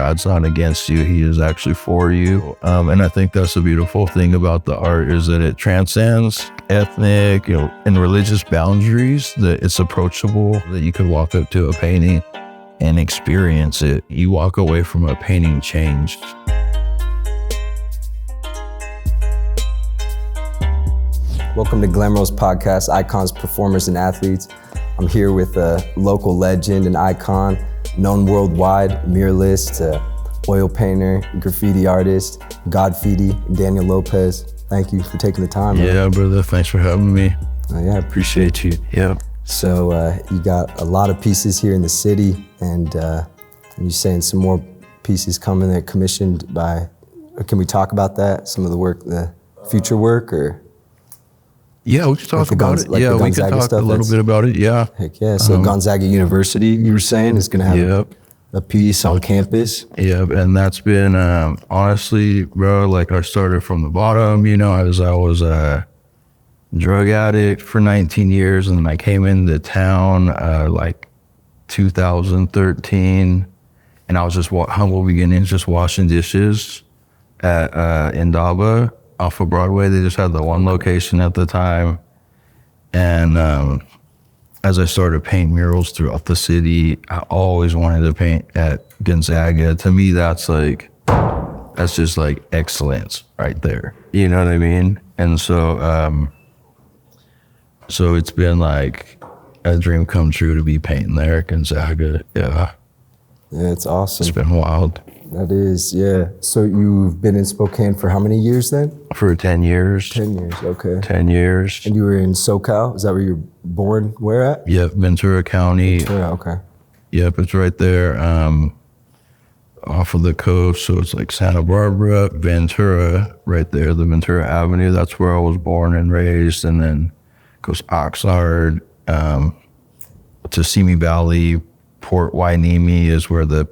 God's not against you. He is actually for you. And I think that's the beautiful thing about the art is that it transcends ethnic, and religious boundaries, that it's approachable, that you could walk up to a painting and experience it. You walk away from a painting changed. Welcome to Glenrose Podcast, Icons, Performers, and Athletes. I'm here with a local legend and icon, known worldwide, muralist, oil painter, graffiti artist, Godfitti Lopez. Thank you for taking the time. Yeah, brother. Thanks for having me. Yeah, appreciate you. Yeah. So you got a lot of pieces here in the city, and you're saying some more pieces coming that commissioned by. Can we talk about that? Some of the work, the future work, or? Yeah, we can talk about it. Yeah, we can talk a little bit about it. Yeah. Heck yeah. So Gonzaga University, you were saying, is going to have a piece on campus. Yeah, and that's been honestly, bro. Like I started from the bottom. I was a drug addict for 19 years, and then I came into town like 2013, and I was just humble beginnings, just washing dishes at Indaba. Off of Broadway. They just had the one location at the time. And as I started painting murals throughout the city, I always wanted to paint at Gonzaga. To me, that's just like excellence right there. You know what I mean? And so, so it's been like a dream come true to be painting there at Gonzaga. Yeah. Yeah, it's awesome. It's been wild. That is, yeah. So you've been in Spokane for how many years then? For 10 years. 10 years, okay. 10 years. And you were in SoCal? Is that where you were born? Where at? Yep, Ventura County. Ventura, okay. Yep, it's right there off of the coast. So it's like Santa Barbara, Ventura, right there, the Ventura Avenue. That's where I was born and raised. And then goes Oxnard to Simi Valley. Port Wainimi is where the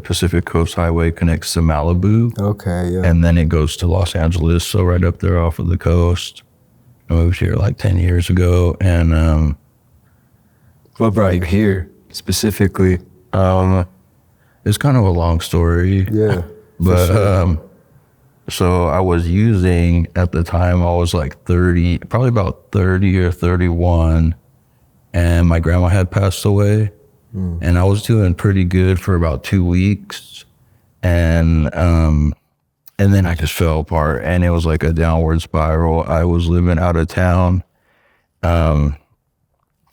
Pacific Coast Highway connects to Malibu. Okay, yeah. And then it goes to Los Angeles, so right up there off of the coast. I moved here like 10 years ago, and what brought you here specifically? It's kind of a long story. Yeah, but sure. So I was using, at the time I was like 30, probably about 30 or 31, and my grandma had passed away. And I was doing pretty good for about 2 weeks, and then I just fell apart, and it was like a downward spiral. I was living out of town, and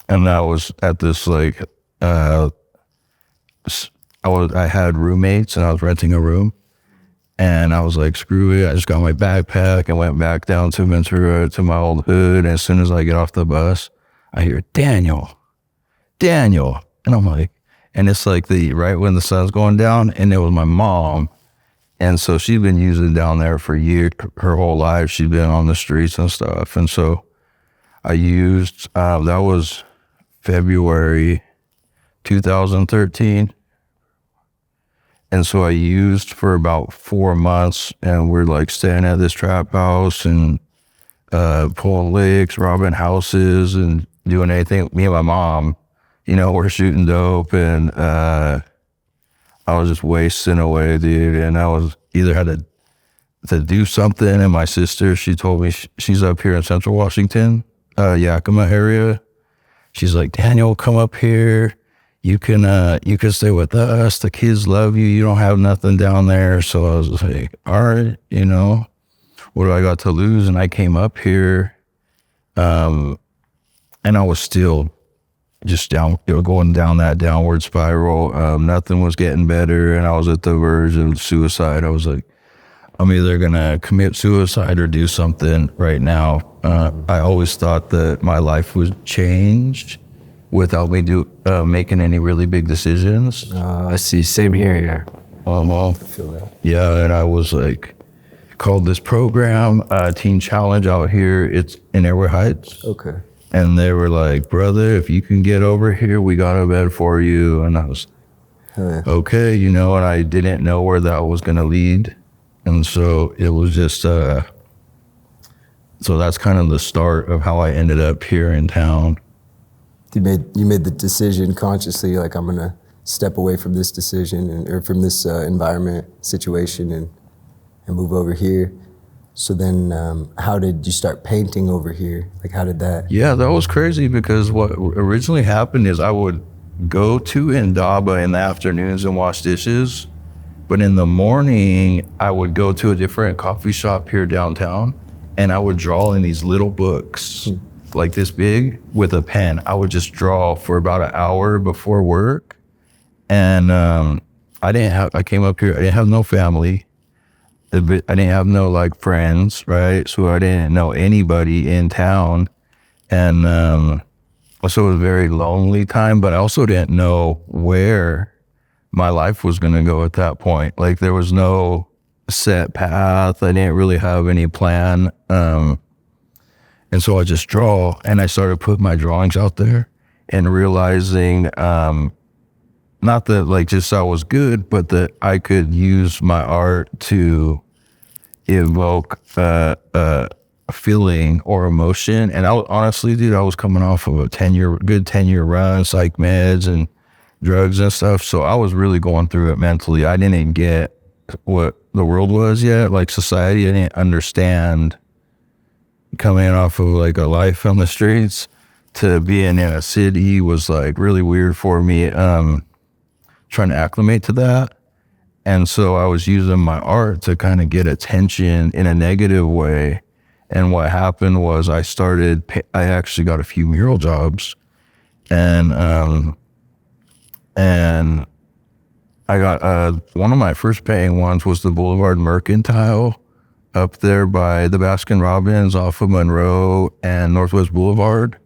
I was at this like I had roommates, and I was renting a room, and I was like, screw it. I just got my backpack and went back down to Ventura to my old hood. And as soon as I get off the bus, I hear Daniel. And I'm like, and it's like right when the sun's going down, and it was my mom. And so she'd been using down there for years, her whole life. She'd been on the streets and stuff. And so I used, that was February 2013. And so I used for about 4 months, and we're like staying at this trap house and pulling licks, robbing houses, and doing anything. Me and my mom, we're shooting dope, and I was just wasting away, dude. And I was either had to do something. And my sister, she told me she's up here in Central Washington, Yakima area. She's like, Daniel, come up here. You can stay with us. The kids love you. You don't have nothing down there. So I was like, all right, what do I got to lose? And I came up here, and I was still just going down that downward spiral. Nothing was getting better, and I was at the verge of suicide. I was like, I'm either gonna commit suicide or do something right now. I always thought that my life would change without me making any really big decisions. I see. Same here. I feel that. Yeah, and I was like, called this program, Teen Challenge out here. It's in Airway Heights. Okay. And they were like, brother, if you can get over here, we got a bed for you. And I was okay, and I didn't know where that was going to lead. And so it was just, so that's kind of the start of how I ended up here in town. You made the decision consciously, like, I'm going to step away from this decision or from this environment situation and move over here. So then how did you start painting over here? Like, how did that? Yeah, that was crazy because what originally happened is I would go to Indaba in the afternoons and wash dishes. But in the morning, I would go to a different coffee shop here downtown and I would draw in these little books like this big with a pen. I would just draw for about an hour before work. And I came up here, I didn't have no family. I didn't have no like friends, right? So I didn't know anybody in town. And so it was a very lonely time, but I also didn't know where my life was going to go at that point. Like there was no set path. I didn't really have any plan. And so I just draw and I started putting my drawings out there and realizing, not that like just I was good, but that I could use my art to evoke a feeling or emotion. And I was, honestly, dude, I was coming off of a good 10-year run, psych meds and drugs and stuff. So I was really going through it mentally. I didn't get what the world was yet, like society. I didn't understand coming off of like a life on the streets to being in a city was like really weird for me. Trying to acclimate to that. And so I was using my art to kind of get attention in a negative way. And what happened was I actually got a few mural jobs and I got, one of my first paying ones was the Boulevard Mercantile up there by the Baskin Robbins off of Monroe and Northwest Boulevard.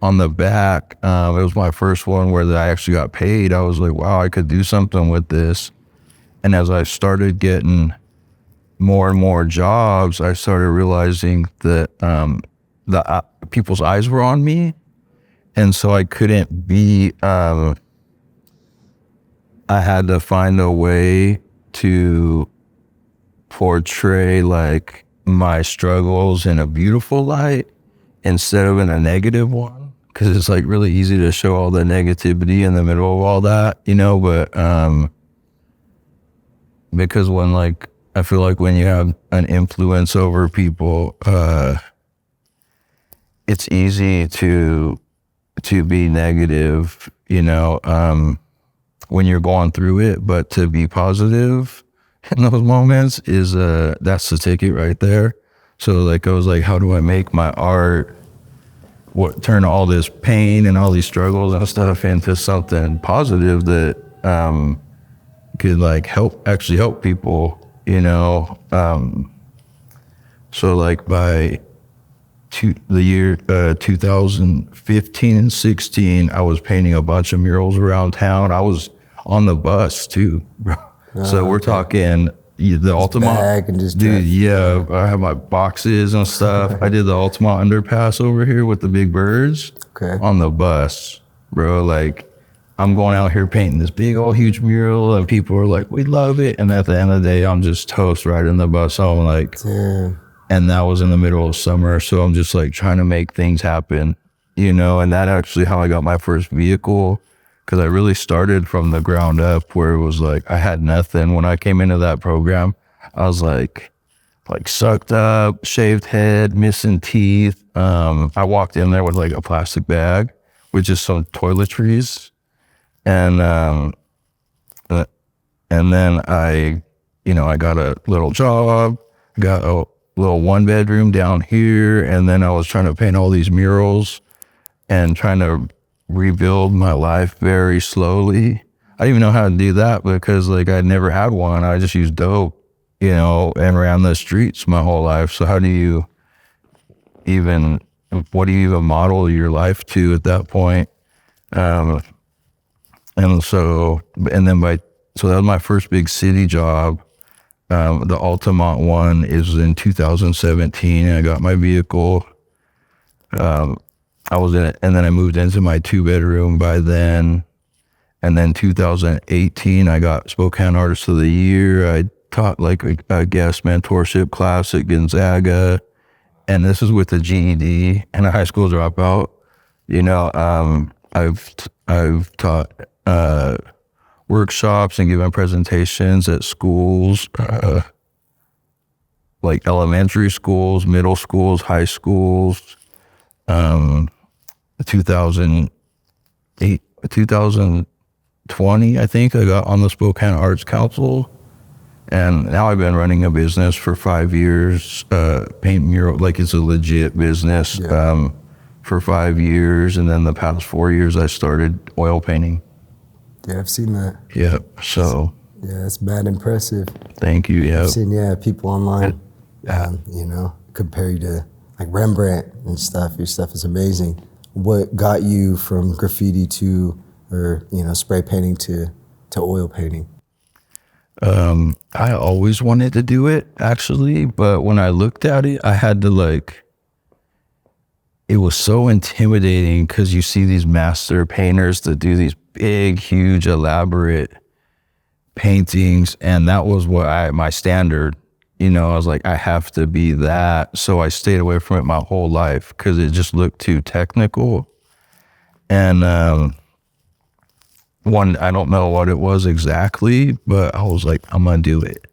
On the back, it was my first one where I actually got paid. I was like, wow, I could do something with this. And as I started getting more and more jobs, I started realizing that people's eyes were on me. And so I couldn't be, I had to find a way to portray like my struggles in a beautiful light instead of in a negative one. Because it's like really easy to show all the negativity in the middle of all that, you know, but because when like, I feel like when you have an influence over people, it's easy to be negative, you know, when you're going through it, but to be positive in those moments is, that's the ticket right there. So like, I was like, how do I make my art turn all this pain and all these struggles and stuff into something positive that could like help people, you know. So like by the year 2015 and 16, I was painting a bunch of murals around town. I was on the bus too, bro. So we're talking the Altamont, dude. Yeah, I have my boxes and stuff. I did the Altamont underpass over here with the big birds on the bus, bro. Like I'm going out here painting this big old huge mural, and people are like, "We love it." And at the end of the day, I'm just toast riding the bus home, like. Damn. And that was in the middle of summer, so I'm just like trying to make things happen, you know. And that actually how I got my first vehicle. Because I really started from the ground up where it was like I had nothing. When I came into that program, I was like sucked up, shaved head, missing teeth. I walked in there with like a plastic bag with just some toiletries. And then I got a little job, got a little 1-bedroom down here. And then I was trying to paint all these murals and trying to rebuild my life very slowly. I didn't even know how to do that because like I'd never had one. I just used dope, you know, and ran the streets my whole life. So what do you even model your life to at that point? So that was my first big city job. The Altamont one is in 2017 and I got my vehicle. I was in it, and then I moved into my 2-bedroom by then. And then 2018, I got Spokane Artist of the Year. I taught like a guest mentorship class at Gonzaga. And this is with the GED and a high school dropout. You know, I've taught workshops and giving presentations at schools, like elementary schools, middle schools, high schools. 2020, I think, I got on the Spokane Arts Council. And now I've been running a business for 5 years, paint mural, like it's a legit business, for 5 years. And then the past 4 years, I started oil painting. Yeah, I've seen that. Yeah, so. Yeah, it's mad impressive. Thank you, yeah. I've seen, people online, compare you to like Rembrandt and stuff. Your stuff is amazing. What got you from graffiti to, or, spray painting to oil painting? I always wanted to do it, actually, but when I looked at it, I had to it was so intimidating because you see these master painters that do these big, huge, elaborate paintings, and that was my standard. I was like, I have to be that. So I stayed away from it my whole life because it just looked too technical. And I don't know what it was exactly, but I was like, I'm going to do it.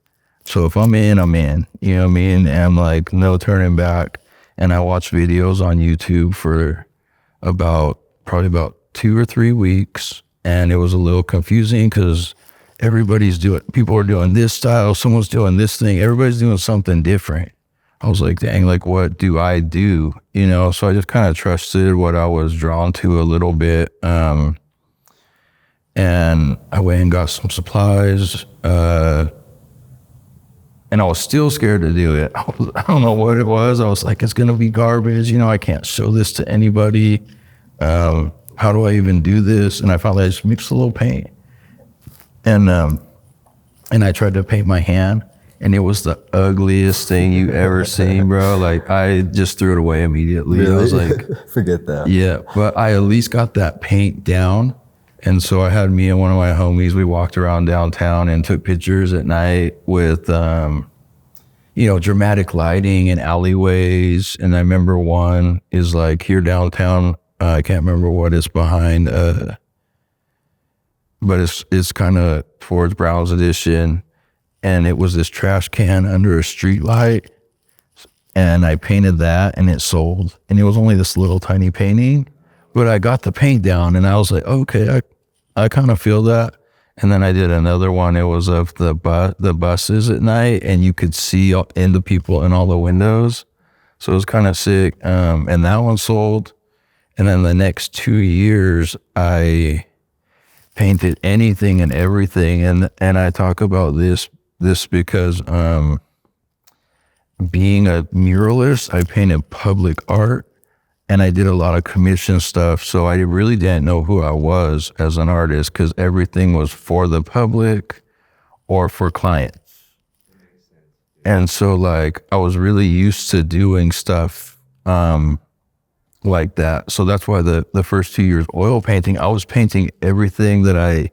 So if I'm in, I'm in. You know what I mean? And I'm like, no turning back. And I watched videos on YouTube for probably about 2 or 3 weeks. And it was a little confusing because people are doing this style, someone's doing this thing, everybody's doing something different. I was like, dang, what do I do? So I just kind of trusted what I was drawn to a little bit. And I went and got some supplies, and I was still scared to do it. I don't know what it was. I was like, it's going to be garbage. I can't show this to anybody. How do I even do this? And I finally just mixed a little paint. And I tried to paint my hand, and it was the ugliest thing you ever seen, bro. I just threw it away immediately. Really? I was like, forget that. Yeah, but I at least got that paint down. And so I had me and one of my homies, we walked around downtown and took pictures at night with, dramatic lighting and alleyways. And I remember one is here downtown, I can't remember what it's behind, but it's kind of towards Brown's Edition. And it was this trash can under a street light. And I painted that and it sold. And it was only this little tiny painting. But I got the paint down and I was like, okay, I kind of feel that. And then I did another one. It was of the buses at night, and you could see into people in all the windows. So it was kind of sick. And that one sold. And then the next 2 years, I painted anything and everything. And I talk about this because being a muralist, I painted public art. And I did a lot of commission stuff, so I really didn't know who I was as an artist because everything was for the public or for clients. And so I was really used to doing stuff like that. So that's why the first 2 years oil painting, I was painting everything that I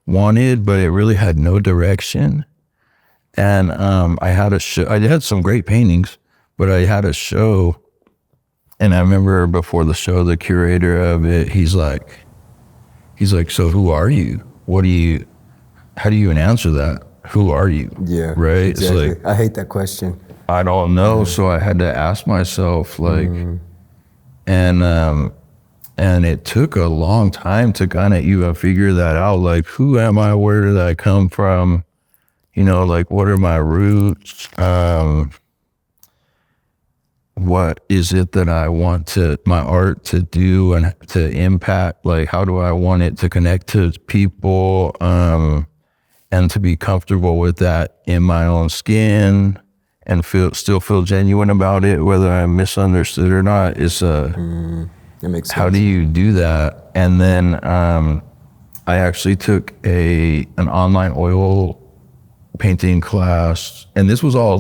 wanted, but it really had no direction. And I had a show. I had some great paintings, but I had a show. And I remember before the show, the curator of it, he's like, so who are you? How do you even answer that? Who are you? Yeah. Right? Exactly. It's I hate that question. I don't know. So I had to ask myself and it took a long time to kind of even figure that out. Who am I? Where did I come from? What are my roots? What is it that I want my art to do and to impact? How do I want it to connect to people, and to be comfortable with that in my own skin and still feel genuine about it, whether I'm misunderstood or not? That makes sense. How do you do that? And then I actually took an online oil painting class, and this was all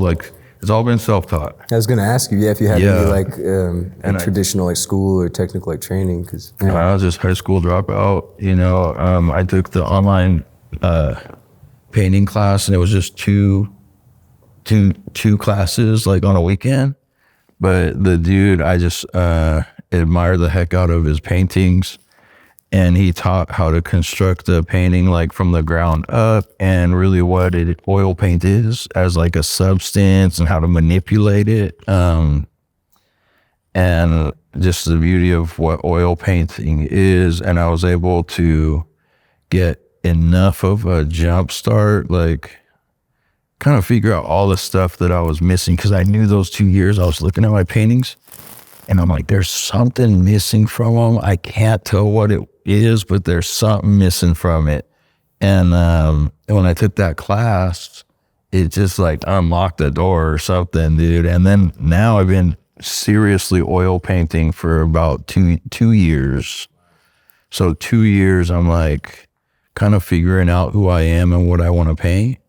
it's all been self-taught. I was going to ask you, if you had any traditional school or technical training, because I was just high school dropout. I took the online painting class, and it was just two classes on a weekend. But the dude, I just admire the heck out of his paintings, and he taught how to construct the painting like from the ground up, and really what oil paint is as like a substance and how to manipulate it. And just the beauty of what oil painting is. And I was able to get enough of a jump start, like kind of figure out all the stuff that I was missing. Cause I knew those 2 years I was looking at my paintings and I'm like, there's something missing from them. I can't tell what it is, but there's something missing from it. And when I took that class, it just like unlocked the door or something, dude. And then now I've been seriously oil painting for about two years. So 2 years, I'm like kind of figuring out who I am and what I want to paint.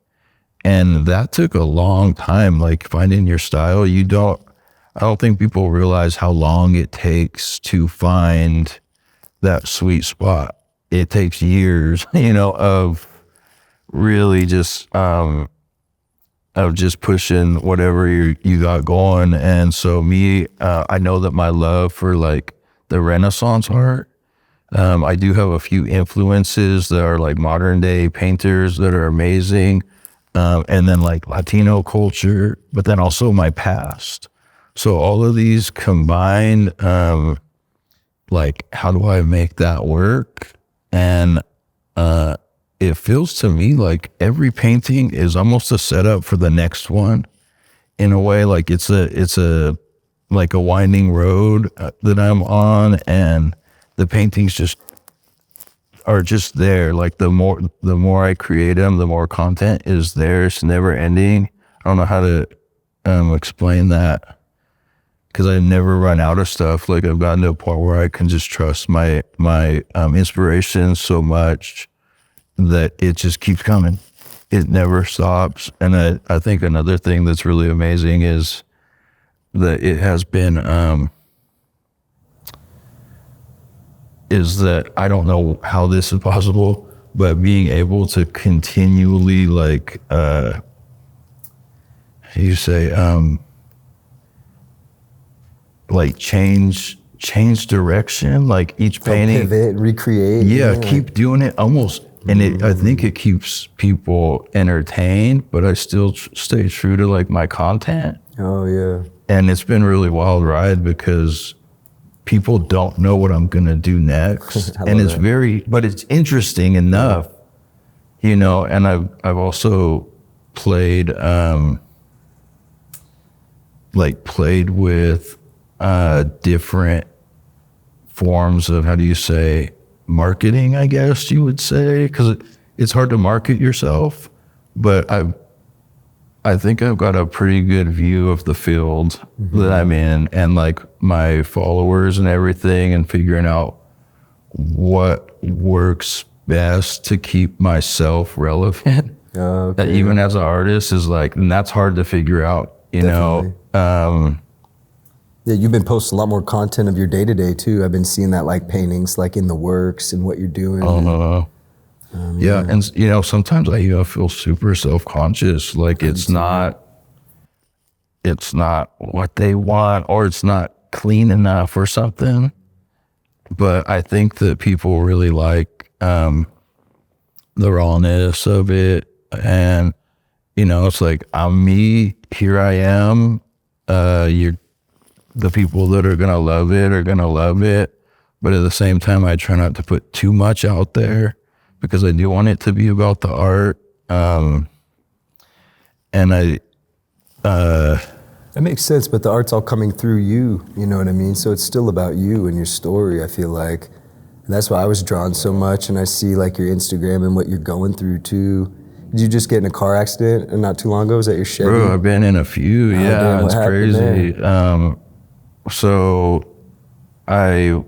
And that took a long time, like finding your style. I don't think people realize how long it takes to find that sweet spot. It takes years, of really just, of just pushing whatever you got going. And so I know that my love for like the Renaissance art, I do have a few influences that are like modern day painters that are amazing. And then like Latino culture, but then also my past. So all of these combined, like how do I make that work? And it feels to me like every painting is almost a setup for the next one. In a way, like it's a like a winding road that I'm on, and the paintings are just there. Like the more I create them, the more content is there. It's never ending. I don't know how to explain that, because I never run out of stuff. Like I've gotten to a point where I can just trust my inspiration so much that it just keeps coming. It never stops. And I think another thing that's really amazing is that it has been, is that I don't know how this is possible, but being able to continually like, like change direction, like each painting, pivot, recreate. Yeah, keep doing it almost. And I think it keeps people entertained, but I still stay true to like my content. Oh yeah. And it's been really wild ride because people don't know what I'm going to do next. And it's but it's interesting enough, and I've also played with different forms of, how do you say, marketing, I guess you would say, because it's hard to market yourself, but I think I've got a pretty good view of the field that I'm in, and like my followers and everything, and figuring out what works best to keep myself relevant. Okay. That even as an artist is like, and that's hard to figure out, Definitely. Yeah, you've been posting a lot more content of your day-to-day too. I've been seeing that, like paintings like in the works and what you're doing. Yeah, and sometimes I feel super self-conscious, like it's not what they want, or it's not clean enough or something. But I think that people really like the rawness of it, and it's like, I'm me, here I am. The people that are gonna love it are gonna love it, but at the same time, I try not to put too much out there, because I do want it to be about the art. And That makes sense, but the art's all coming through you, you know what I mean? So it's still about you and your story, I feel like. And that's why I was drawn so much, and I see like your Instagram and what you're going through too. Did you just get in a car accident not too long ago? Was that your Chevy? Bro, I've been in a few, yeah, it's crazy. So I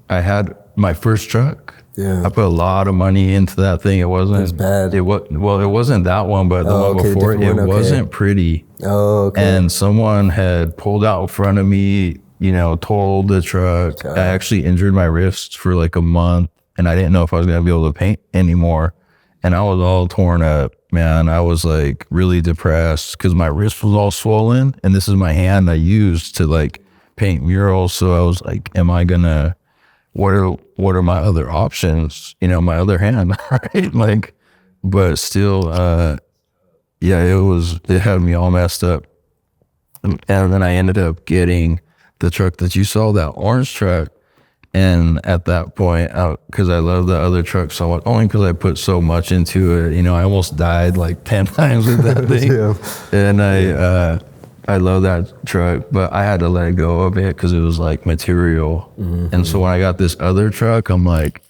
had my first truck. Yeah. I put a lot of money into that thing. It wasn't. It was bad. It wasn't that one, but the one before it wasn't pretty. Oh, okay. And someone had pulled out in front of me, totaled the truck. Okay. I actually injured my wrist for like a month, and I didn't know if I was gonna be able to paint anymore. And I was all torn up, man. I was like really depressed because my wrist was all swollen, and this is my hand I used to like paint murals. So I was like, am I gonna what are my other options? You know, my other hand, right? Like, but still, yeah, it had me all messed up. And then I ended up getting the truck that you saw, that orange truck. And at that point, because I love the other truck so much, only because I put so much into it, you know, I almost died like 10 times with that thing. And I love that truck, but I had to let go of it because it was like material. And so when I got this other truck, I'm like,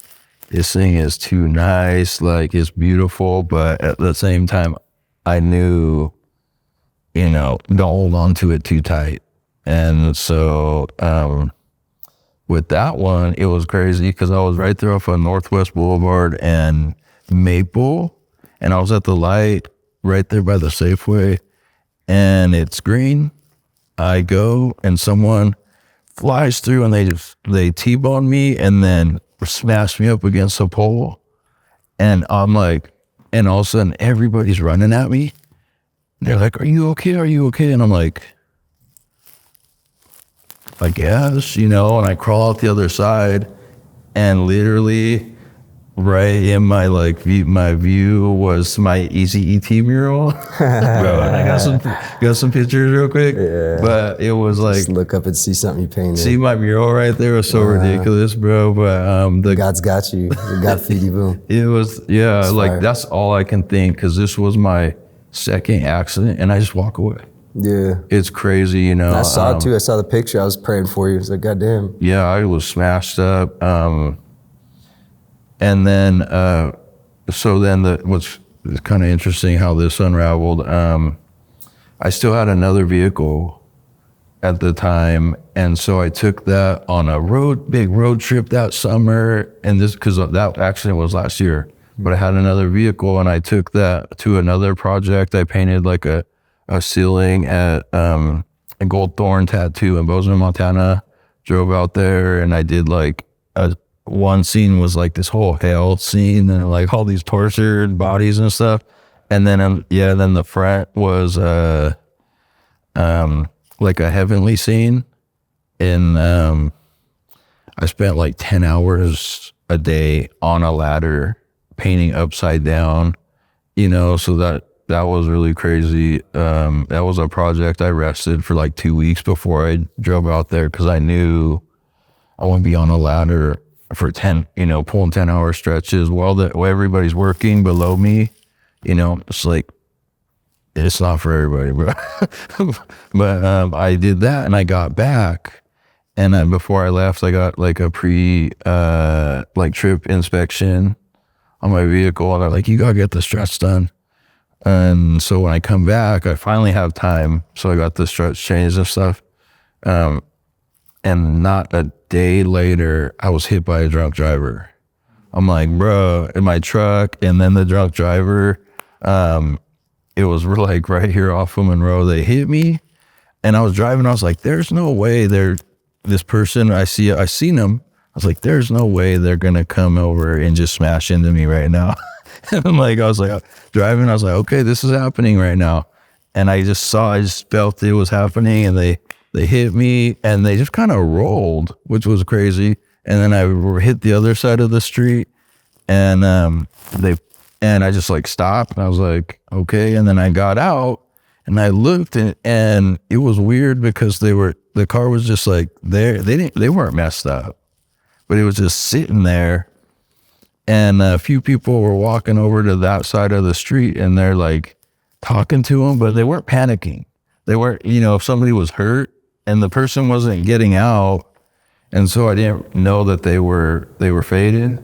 this thing is too nice, like it's beautiful, but at the same time, I knew, you know, don't hold on to it too tight. And so with that one, it was crazy because I was right there off of Northwest Boulevard and Maple, and I was at the light right there by the Safeway, and it's green. I go and someone flies through and they T-bone me and then smash me up against a pole. And I'm like, and all of a sudden everybody's running at me. They're like, are you okay? Are you okay? And I'm like, I guess, you know, and I crawl out the other side, and literally right in my my view was my Easy ET mural. Bro, and I got some pictures real quick. Yeah. But it was like, just look up and see something you painted. See my mural right there was so ridiculous, bro. But God's got you. Godfitti, boom. It was, yeah, that's like fire. That's all I can think, because this was my second accident, and I just walk away. Yeah. It's crazy, you know. And I saw it too. I saw the picture. I was praying for you. I was like, God damn. Yeah, I was smashed up. And then, so then what's kind of interesting how this unraveled. I still had another vehicle at the time. And so I took that on a big road trip that summer. And because that accident was last year, but I had another vehicle and I took that to another project. I painted like a ceiling at a gold thorn tattoo in Bozeman, Montana. Drove out there and I did like one scene was like this whole hell scene and like all these tortured bodies and stuff. And then, then the front was like a heavenly scene. And I spent like 10 hours a day on a ladder painting upside down, you know, so that was really crazy. That was a project I rested for like 2 weeks before I drove out there, because I knew I wouldn't be on a ladder for 10, you know, pulling 10-hour stretches while everybody's working below me. You know, it's like, it's not for everybody, bro. But I did that and I got back. And before I left, I got like a trip inspection on my vehicle. And they're like, you gotta get the struts done. And so when I come back, I finally have time. So I got the struts changed and stuff. And not a day later, I was hit by a drunk driver. I'm like, bro, in my truck. And then the drunk driver, it was like right here off of Monroe. They hit me and I was driving. I was like, there's no way this person, I seen them. I was like, there's no way they're going to come over and just smash into me right now. And I was like driving. I was like, okay, this is happening right now. And I just felt it was happening, and they hit me and they just kind of rolled, which was crazy. And then I hit the other side of the street, and I just like stopped, and I was like, okay. And then I got out and I looked, and it was weird because the car was just like there. They weren't messed up, but it was just sitting there. And a few people were walking over to that side of the street, and they're like talking to them, but they weren't panicking. They weren't, you know, if somebody was hurt and the person wasn't getting out. And so I didn't know that they were faded.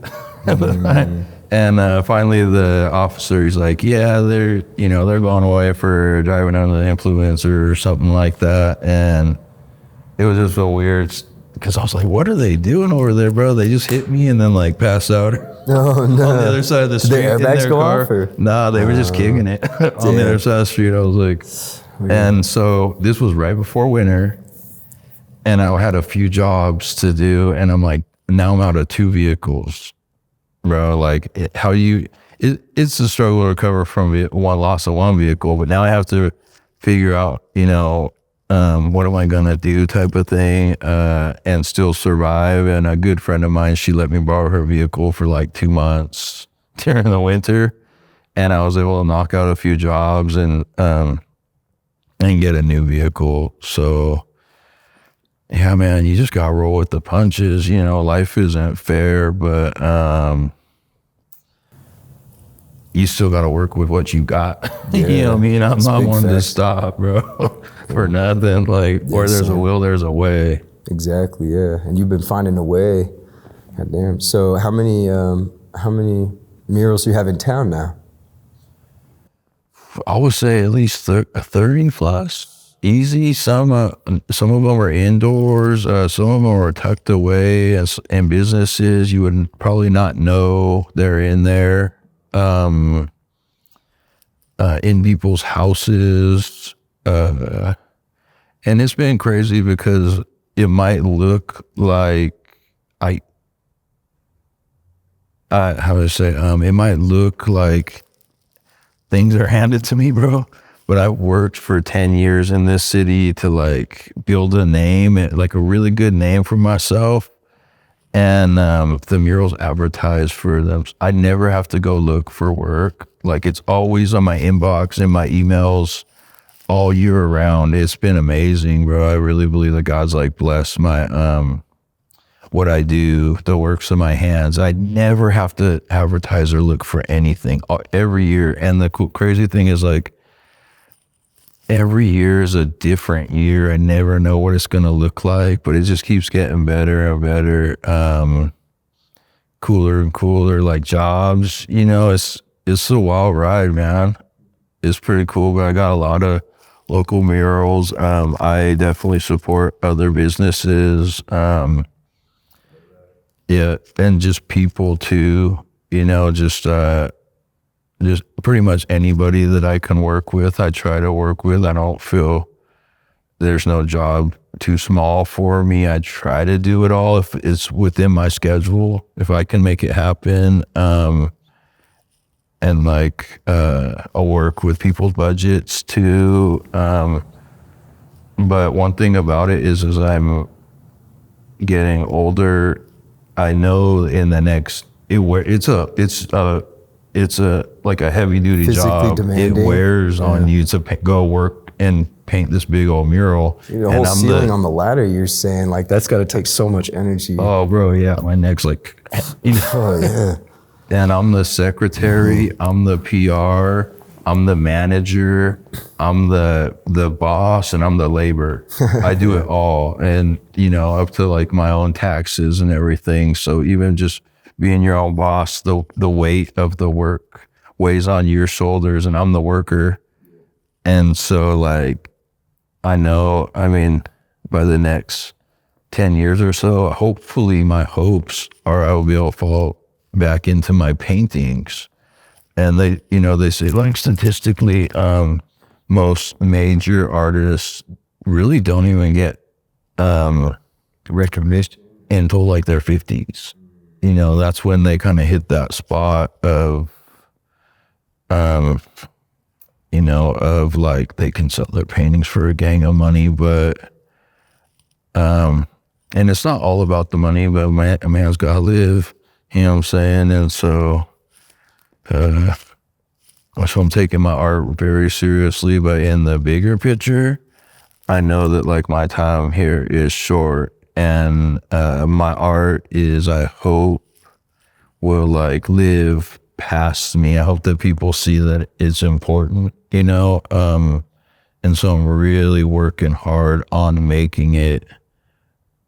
And finally the officer, he's like, yeah, they're going away for driving under the influence or something like that. And it was just so weird, because I was like, what are they doing over there, bro? They just hit me and then like passed out. Oh, no. On the other side of the street. Did the airbags go off? Nah, they were just kicking it on the other side of the street. I was like, weird. And so this was right before winter, and I had a few jobs to do, and I'm like, now I'm out of 2 vehicles, bro. Like, it's a struggle to recover from one loss of one vehicle, but now I have to figure out, you know, what am I gonna do type of thing, and still survive. And a good friend of mine, she let me borrow her vehicle for like 2 months during the winter, and I was able to knock out a few jobs and get a new vehicle. So yeah, man, you just gotta roll with the punches. You know, life isn't fair, but you still gotta work with what you got. Yeah, you know what I mean? I'm not one to facts. stop, bro, for nothing. Like, where there's a will, there's a way. Exactly, yeah. And you've been finding a way. God damn. So how many murals do you have in town now? I would say at least 30 plus. Easy. Some of them are indoors. Some of them are tucked away in businesses. You would probably not know they're in there. In people's houses. And it's been crazy because it might look like how do I say, it might look like things are handed to me, bro. But I worked for 10 years in this city to like build a name, like a really good name for myself. And the murals advertise for them. I never have to go look for work. Like, it's always on my inbox and my emails all year around. It's been amazing, bro. I really believe that God's like blessed my what I do, the works of my hands. I never have to advertise or look for anything every year. And the crazy thing is, like, every year is a different year. I never know what it's going to look like, but it just keeps getting better and better, cooler and cooler, like jobs. You know, it's a wild ride, man. It's pretty cool, but I got a lot of local murals. I definitely support other businesses. Yeah, and just people too, you know, just pretty much anybody that I can work with, I try to work with. I don't feel there's no job too small for me. I try to do it all if it's within my schedule, if I can make it happen. And like, I'll work with people's budgets too. But one thing about it is as I'm getting older, I know in the next, it's a like a heavy duty Physically job. demanding. It wears on you to go work and paint this big old mural. The whole ceiling on the ladder, you're saying, like, that's got to take so much energy. Oh, bro, yeah, my neck's like, you know. Oh, yeah. And I'm the secretary, I'm the PR, I'm the manager, I'm the boss, and I'm the labor. I do it all, and you know, up to like my own taxes and everything. So even just being your own boss, the weight of the work weighs on your shoulders, and I'm the worker. And so, like, I know, I mean, by the next 10 years or so, hopefully my hopes are I will be able to fall back into my paintings. And they, you know, they say, like, statistically, most major artists really don't even get recognition until like their 50s. You know, that's when they kind of hit that spot of, you know, of like they can sell their paintings for a gang of money, but, and it's not all about the money, but a man's got to live, you know what I'm saying? And so, so I'm taking my art very seriously, but in the bigger picture, I know that like my time here is short, and my art is, I hope, will like live past me. I hope that people see that it's important, you know? And so I'm really working hard on making it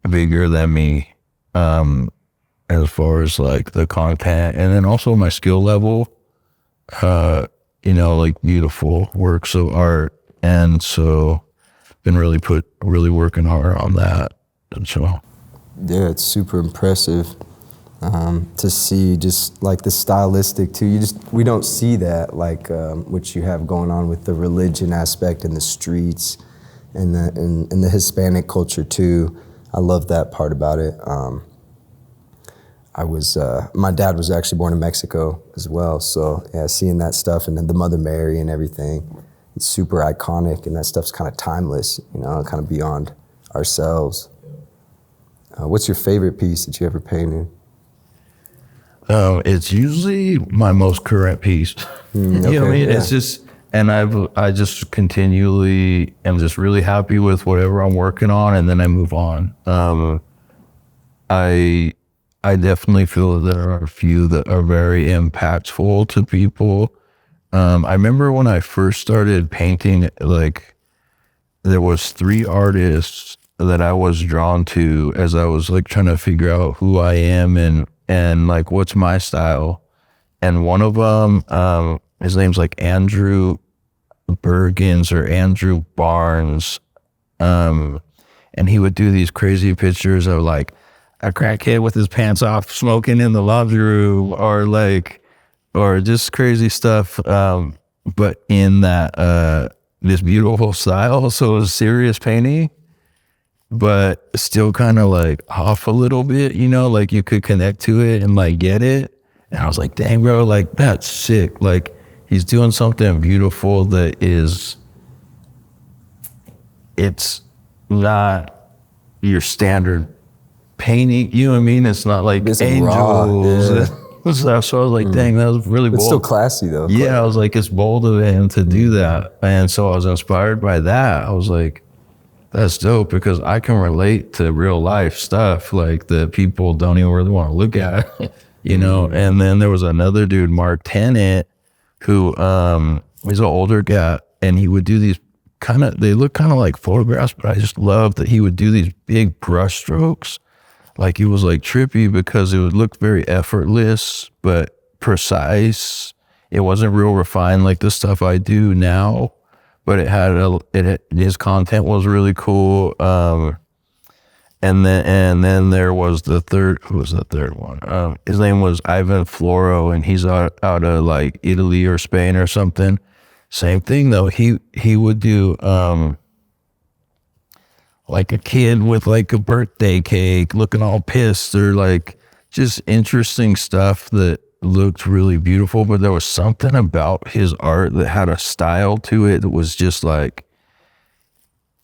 bigger than me, as far as like the content, and then also my skill level, you know, like beautiful works of art. And so been really working hard on that. And so, yeah, it's super impressive to see just like the stylistic too. We don't see that, like what you have going on with the religion aspect in the streets and the Hispanic culture too. I love that part about it. My dad was actually born in Mexico as well. So yeah, seeing that stuff and then the Mother Mary and everything, it's super iconic, and that stuff's kind of timeless, you know, kind of beyond ourselves. What's your favorite piece that you ever painted? It's usually my most current piece. You know what I mean? Yeah. It's just, and I just continually am just really happy with whatever I'm working on, and then I move on. I definitely feel that there are a few that are very impactful to people. I remember when I first started painting, like there was 3 artists that I was drawn to as I was like trying to figure out who I am and like what's my style. And one of them, his name's like Andrew Bergens or Andrew Barnes, and he would do these crazy pictures of like a crackhead with his pants off smoking in the laundry room, or just crazy stuff, but in that this beautiful style. So it was serious painting, but still kind of like off a little bit, you know, like you could connect to it and like get it. And I was like, dang, bro, like that's sick. Like he's doing something beautiful that is, it's not your standard painting, you know what I mean? It's not like it's angels. Raw, and stuff. So I was like, dang, that was really bold. It's still classy though. Yeah, I was like, it's bold of him to do that. And so I was inspired by that. I was like, that's dope, because I can relate to real life stuff like that people don't even really want to look at, you know? And then there was another dude, Mark Tennant, who he's an older guy, and he would do these they look kind of like photographs, but I just love that he would do these big brush strokes. Like it was like trippy because it would look very effortless, but precise. It wasn't real refined like the stuff I do now, but his content was really cool. And then there was the third. Who was the third one? His name was Ivan Floro, and he's out of like Italy or Spain or something. Same thing though. He would do like a kid with like a birthday cake looking all pissed, or like just interesting stuff that looked really beautiful. But there was something about his art that had a style to it that was just like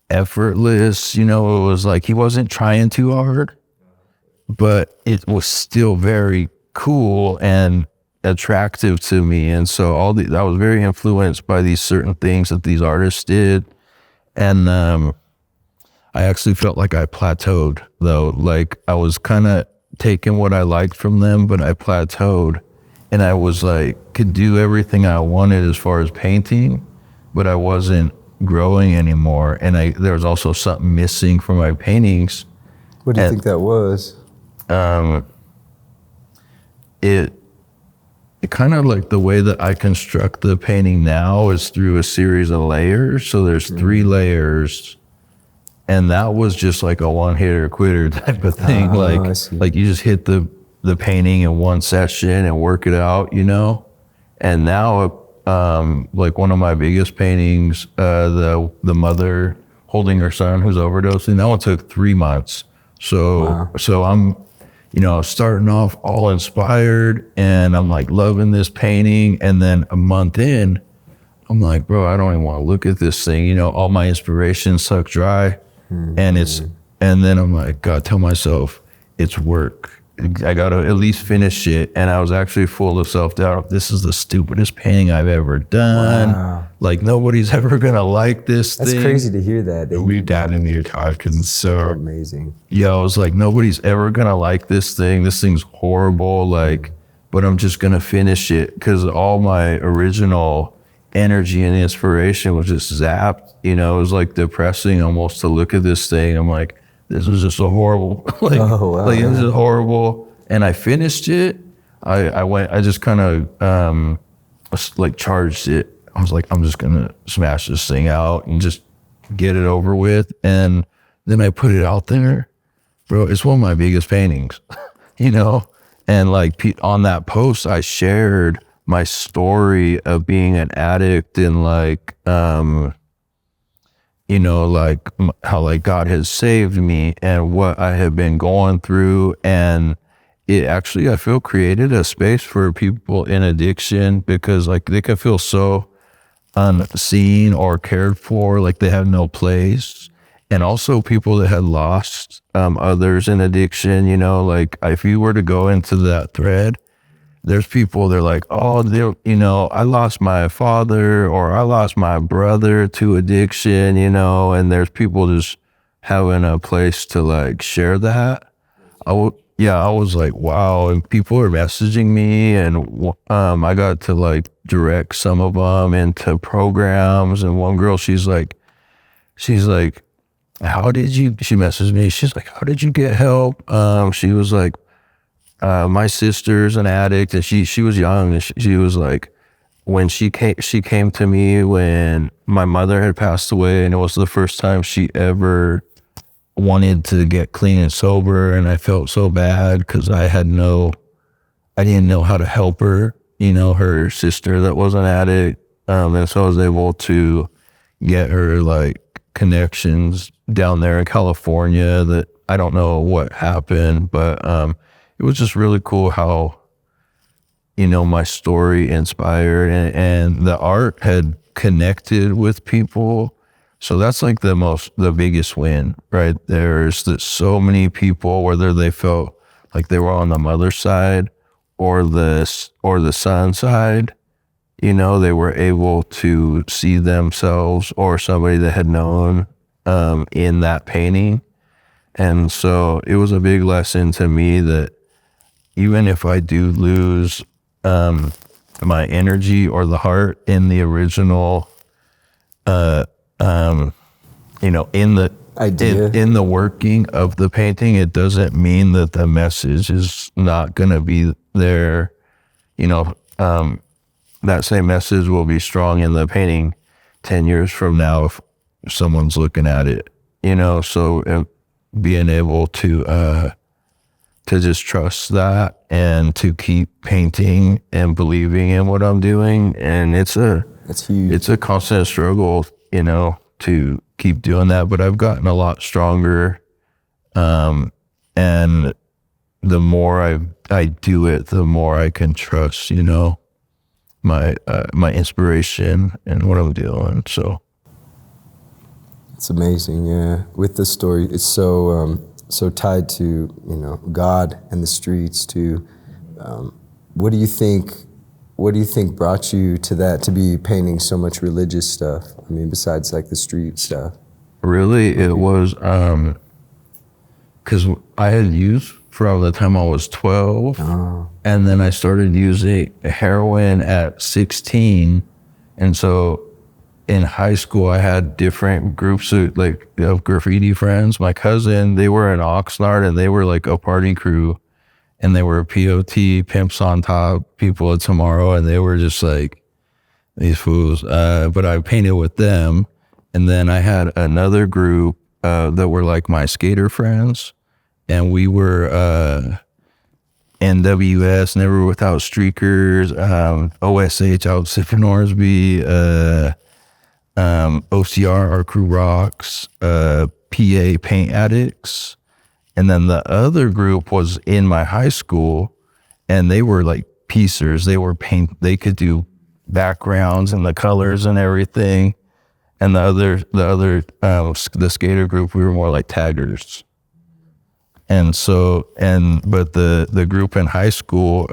effortless, you know. It was like he wasn't trying too hard, but it was still very cool and attractive to me. And so I was very influenced by these certain things that these artists did. And I actually felt like I plateaued though. Like I was kind of taking what I liked from them, but I plateaued, and I was like, could do everything I wanted as far as painting, but I wasn't growing anymore. And there was also something missing from my paintings. What do you think that was? It kind of like the way that I construct the painting now is through a series of layers. So there's 3 layers, and that was just like a one-hitter quitter type of thing. Like you just hit the painting in one session and work it out, you know? And now, like one of my biggest paintings, the mother holding her son who's overdosing, that one took 3 months. So I'm, you know, starting off all inspired, and I'm like loving this painting. And then a month in, I'm like, bro, I don't even want to look at this thing. You know, all my inspiration sucked dry. And then I'm like, God, tell myself it's work. I got to at least finish it. And I was actually full of self-doubt. This is the stupidest painting I've ever done. Wow. Like nobody's ever going to like this thing. That's crazy to hear that. We down in the entire so amazing. Yeah, I was like, nobody's ever going to like this thing. This thing's horrible. Like, but I'm just going to finish it, because all my original energy and inspiration was just zapped. You know, it was like depressing almost to look at this thing. I'm like, this was just so horrible. It was just horrible. And I finished it. I just kind of like charged it. I was like, I'm just gonna smash this thing out and just get it over with. And then I put it out there, bro. It's one of my biggest paintings, you know. And like on that post, I shared my story of being an addict and like, you know, like how like God has saved me and what I have been going through. And it actually, I feel, created a space for people in addiction, because like they can feel so unseen or cared for, like they had no place. And also people that had lost others in addiction, you know, like if you were to go into that thread, there's people, they're like, oh, you know, I lost my father or I lost my brother to addiction, you know, and there's people just having a place to like share that. I was like, wow. And people are messaging me, and I got to like direct some of them into programs. And one girl, she's like, she messaged me. She's like, how did you get help? She was like, my sister's an addict, and she was young. And she was like, when she came to me when my mother had passed away, and it was the first time she ever wanted to get clean and sober, and I felt so bad because I didn't know how to help her, you know, her sister that was an addict, and so I was able to get her like connections down there in California that I don't know what happened, but it was just really cool how, you know, my story inspired and the art had connected with people. So that's like the biggest win, right? There's so many people, whether they felt like they were on the mother's side or the son side, you know, they were able to see themselves or somebody that had known in that painting. And so it was a big lesson to me that even if I do lose my energy or the heart in the original you know, in the idea, in the working of the painting, it doesn't mean that the message is not going to be there. You know, that same message will be strong in the painting 10 years from now if someone's looking at it, you know. So being able to just trust that and to keep painting and believing in what I'm doing. And it's huge. It's a constant struggle, you know, to keep doing that, but I've gotten a lot stronger. And the more I do it, the more I can trust, you know, my inspiration and what I'm doing. So it's amazing. Yeah. With the story, it's so tied to, you know, God and the streets too. What do you think brought you to that, to be painting so much religious stuff? I mean, besides like the street stuff. Really, it was because I had used from the time I was 12, and then I started using heroin at 16, and so in high school I had different groups of graffiti friends. My cousin, they were in Oxnard, and they were like a party crew. And they were POT, Pimps on Top, people of tomorrow, and they were just like these fools. But I painted with them. And then I had another group that were like my skater friends. And we were NWS, Never Without Streakers, OSH, Outsip in Orsby, OCR, Our Crew Rocks, PA, Paint Addicts. And then the other group was in my high school, and they were like piecers. They could do backgrounds and the colors and everything. And the skater group, we were more like taggers. And so, but the group in high school,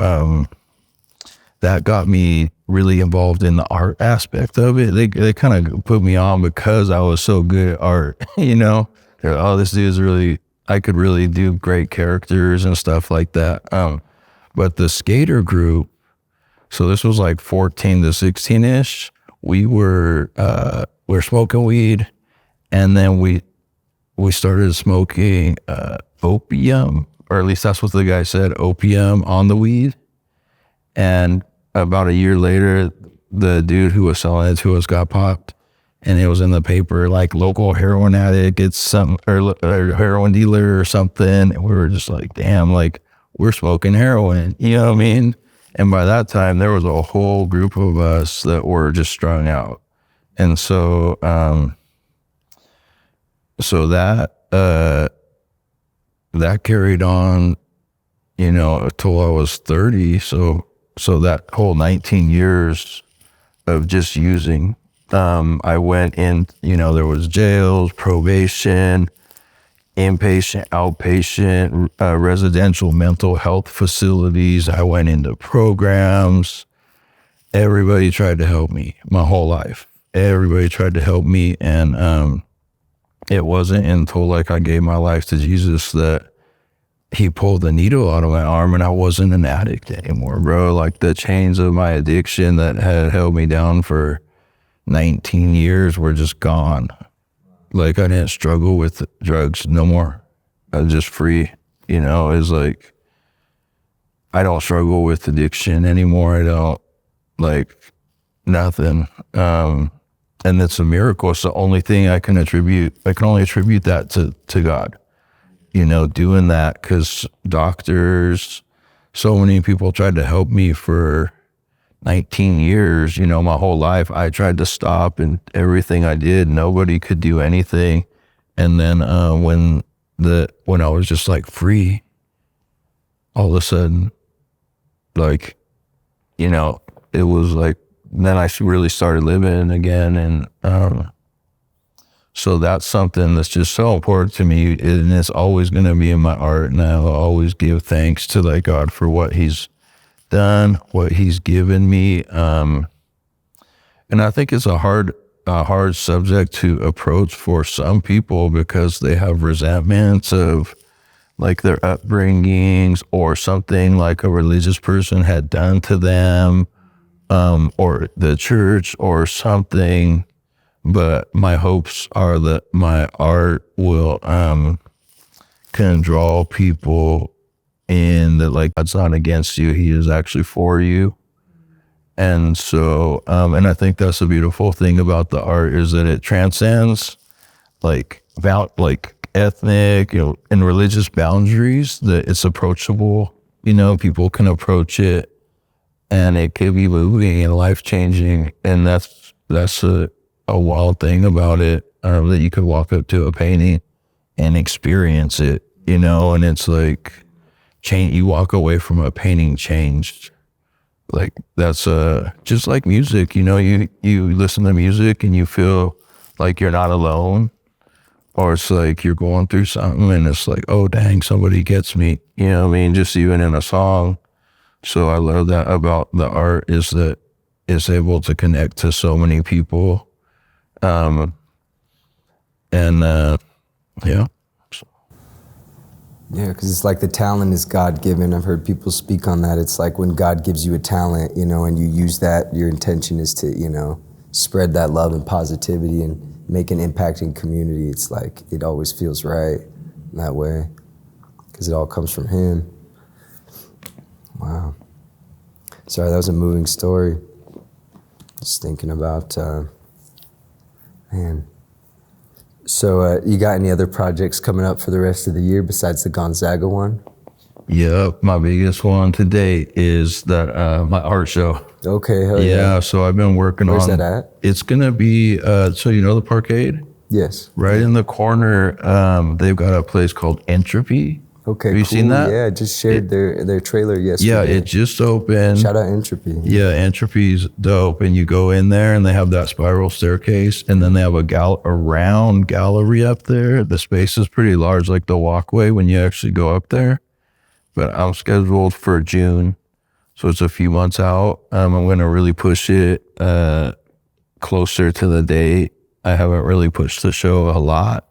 that got me really involved in the art aspect of it. They kind of put me on because I was so good at art, you know? They're like, oh, this dude's I could really do great characters and stuff like that. But the skater group, so this was like 14 to 16-ish, we were smoking weed, and then we started smoking opium, or at least that's what the guy said, opium on the weed. And about a year later, the dude who was selling it to us got popped. And it was in the paper, like local heroin addict, it's some or heroin dealer or something. And we were just like, damn, like we're smoking heroin, you know what I mean? And by that time, there was a whole group of us that were just strung out. And so, that carried on, you know, until I was 30. So that whole 19 years of just using I went in, there was jails, probation, inpatient, outpatient, residential mental health facilities. I went into programs. Everybody tried to help me my whole life. Everybody tried to help me. And it wasn't until like I gave my life to Jesus that he pulled the needle out of my arm and I wasn't an addict anymore, bro. Like the chains of my addiction that had held me down for 19 years were just gone. Like I didn't struggle with drugs no more. I was just free, it's like, I don't struggle with addiction anymore. I don't like nothing. And it's a miracle. It's the only thing I can only attribute that to God. Doing that, because doctors, so many people tried to help me for 19 years, my whole life. I tried to stop and everything I did, nobody could do anything. And then when I was just like free, all of a sudden, like, it was like, then I really started living again. And so that's something that's just so important to me, and it's always going to be in my art. And I'll always give thanks to like God for what he's done, what he's given me. And I think it's a hard subject to approach for some people because they have resentments of like their upbringings or something like a religious person had done to them, or the church or something. But my hopes are that my art will can draw people in, that like God's not against you, he is actually for you. And so and I think that's the beautiful thing about the art, is that it transcends like ethnic, and religious boundaries, that it's approachable. People can approach it and it can be moving and life-changing. And that's a wild thing about it, that you could walk up to a painting and experience it, and it's like you walk away from a painting changed. Like that's just like music, you listen to music and you feel like you're not alone, or it's like you're going through something and it's like, oh dang, somebody gets me, just even in a song. So I love that about the art, is that it's able to connect to so many people. Yeah, because it's like the talent is God-given. I've heard people speak on that. It's like when God gives you a talent, and you use that, your intention is to, spread that love and positivity and make an impact in community. It's like, it always feels right in that way, because it all comes from him. Wow. Sorry, that was a moving story. Just thinking about, man. So you got any other projects coming up for the rest of the year besides the Gonzaga one? Yeah, my biggest one to date is that my art show. Okay, hell yeah. So I've been working Where's on. Where's that at? It's gonna be so the Parkade? Yes. Right in the corner, they've got a place called Entropy. Okay, Have you seen that? Yeah, I just shared their trailer yesterday. Yeah, it just opened. Shout out Entropy. Yeah, Entropy's dope. And you go in there and they have that spiral staircase, and then they have a round gallery up there. The space is pretty large, like the walkway when you actually go up there. But I'm scheduled for June, so it's a few months out. I'm going to really push it closer to the date. I haven't really pushed the show a lot,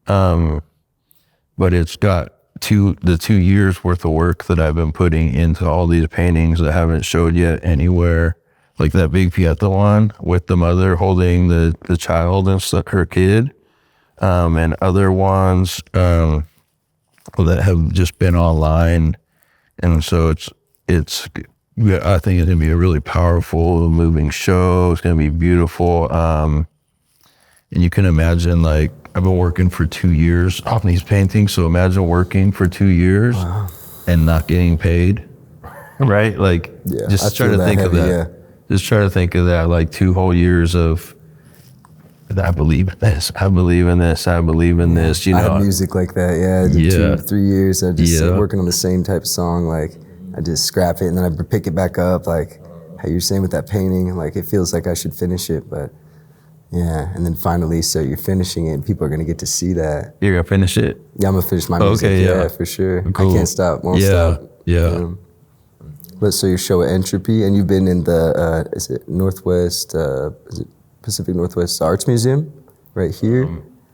but it's got the 2 years worth of work that I've been putting into all these paintings that haven't showed yet anywhere. Like that big Pieta one with the mother holding the child and her kid, and other ones that have just been online. And so I think it's gonna be a really powerful, moving show. It's gonna be beautiful. And you can imagine, like, I've been working for 2 years on these paintings. So imagine working for 2 years and not getting paid, right? Like, just try to think of that. Yeah. Just try to think of that, like 2 whole years of, I believe in this, I believe in this, I believe in this, I had music like that, I did 2 or 3 years. I just working on the same type of song. Like, I just scrap it and then I pick it back up. Like how you're saying with that painting, like it feels like I should finish it, but Yeah, and then finally, so you're finishing it, and people are gonna get to see that. You're gonna finish it? Yeah, I'm gonna finish my music. Okay, yeah. For sure. Cool. I can't stop, won't Yeah, stop. yeah. But so your show at Entropy, and you've been in the is it Northwest? Is it Pacific Northwest Arts Museum, right here?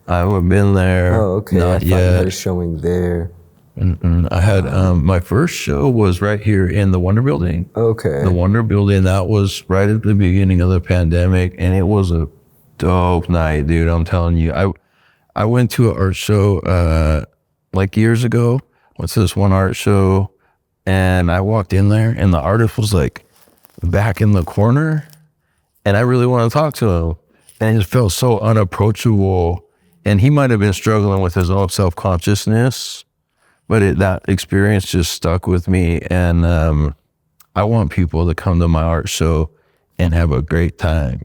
I haven't been there. Oh, okay. Not I thought you yet. had a showing there. I had my first show was right here in the Wonder Building. Okay. The Wonder Building, that was right at the beginning of the pandemic, and it was a dope night, dude. I'm telling you. I went to an art show like years ago. Went to this one art show, and I walked in there, and the artist was like back in the corner, and I really wanted to talk to him, and it just felt so unapproachable. And he might have been struggling with his own self-consciousness, but that experience just stuck with me. And I want people to come to my art show and have a great time,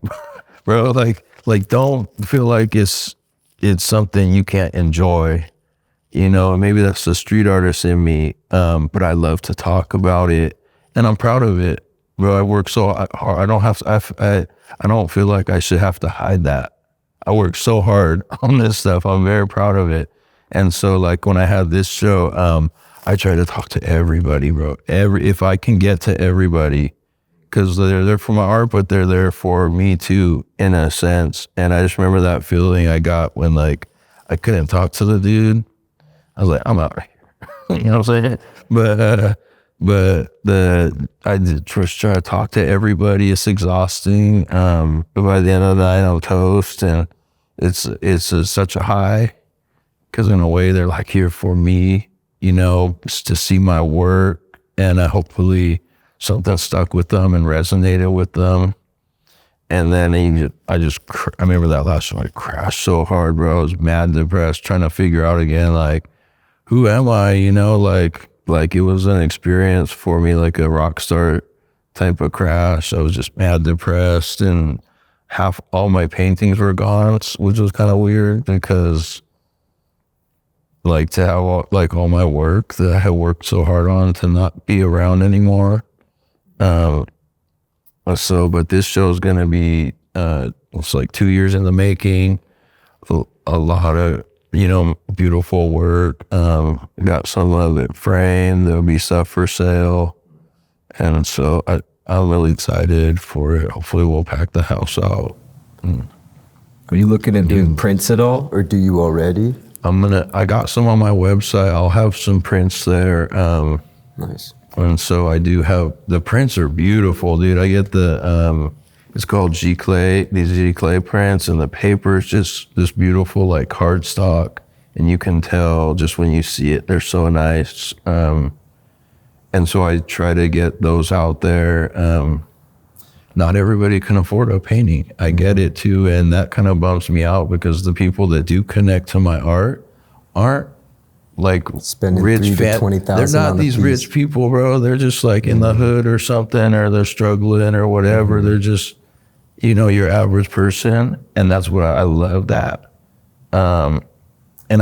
bro. Like don't feel like it's something you can't enjoy, you know. Maybe that's the street artist in me, but I love to talk about it, and I'm proud of it, bro. I work so hard. I don't feel like I should have to hide that. I work so hard on this stuff. I'm very proud of it. And so like when I had this show, I try to talk to everybody, bro. If I can get to everybody, because they're there for my art, but they're there for me too, in a sense. And I just remember that feeling I got when like I couldn't talk to the dude. I was like, I'm out right here. You know what I'm saying? But I just try to talk to everybody. It's exhausting. But by the end of the night, I'm toast, and it's such a high, because in a way they're like here for me, you know, just to see my work, and hopefully something stuck with them and resonated with them. And then I remember that last time I crashed so hard, bro. I was mad depressed, trying to figure out again, like, who am I? You know, like it was an experience for me, like a rock star type of crash. I was just mad depressed, and all my paintings were gone, which was kind of weird, because like to have all my work that I had worked so hard on to not be around anymore. But this show is going to be, it's like 2 years in the making, a lot of, you know, beautiful work. Got some of it framed. There'll be stuff for sale. And so I'm really excited for it. Hopefully we'll pack the house out. Are you looking at doing prints at all, or do you already? I got some on my website. I'll have some prints there. Nice. And so I do have, the prints are beautiful, dude. I get it's called these G Clay prints, and the paper is just this beautiful like cardstock, and you can tell just when you see it, they're so nice. And so I try to get those out there. Not everybody can afford a painting. I get it too, and that kind of bumps me out, because the people that do connect to my art aren't like spending rich $3,000 to $20,000. They're not these rich people, bro. They're just like in the hood or something, or they're struggling or whatever. They're just, you know, your average person, and that's what I love that. And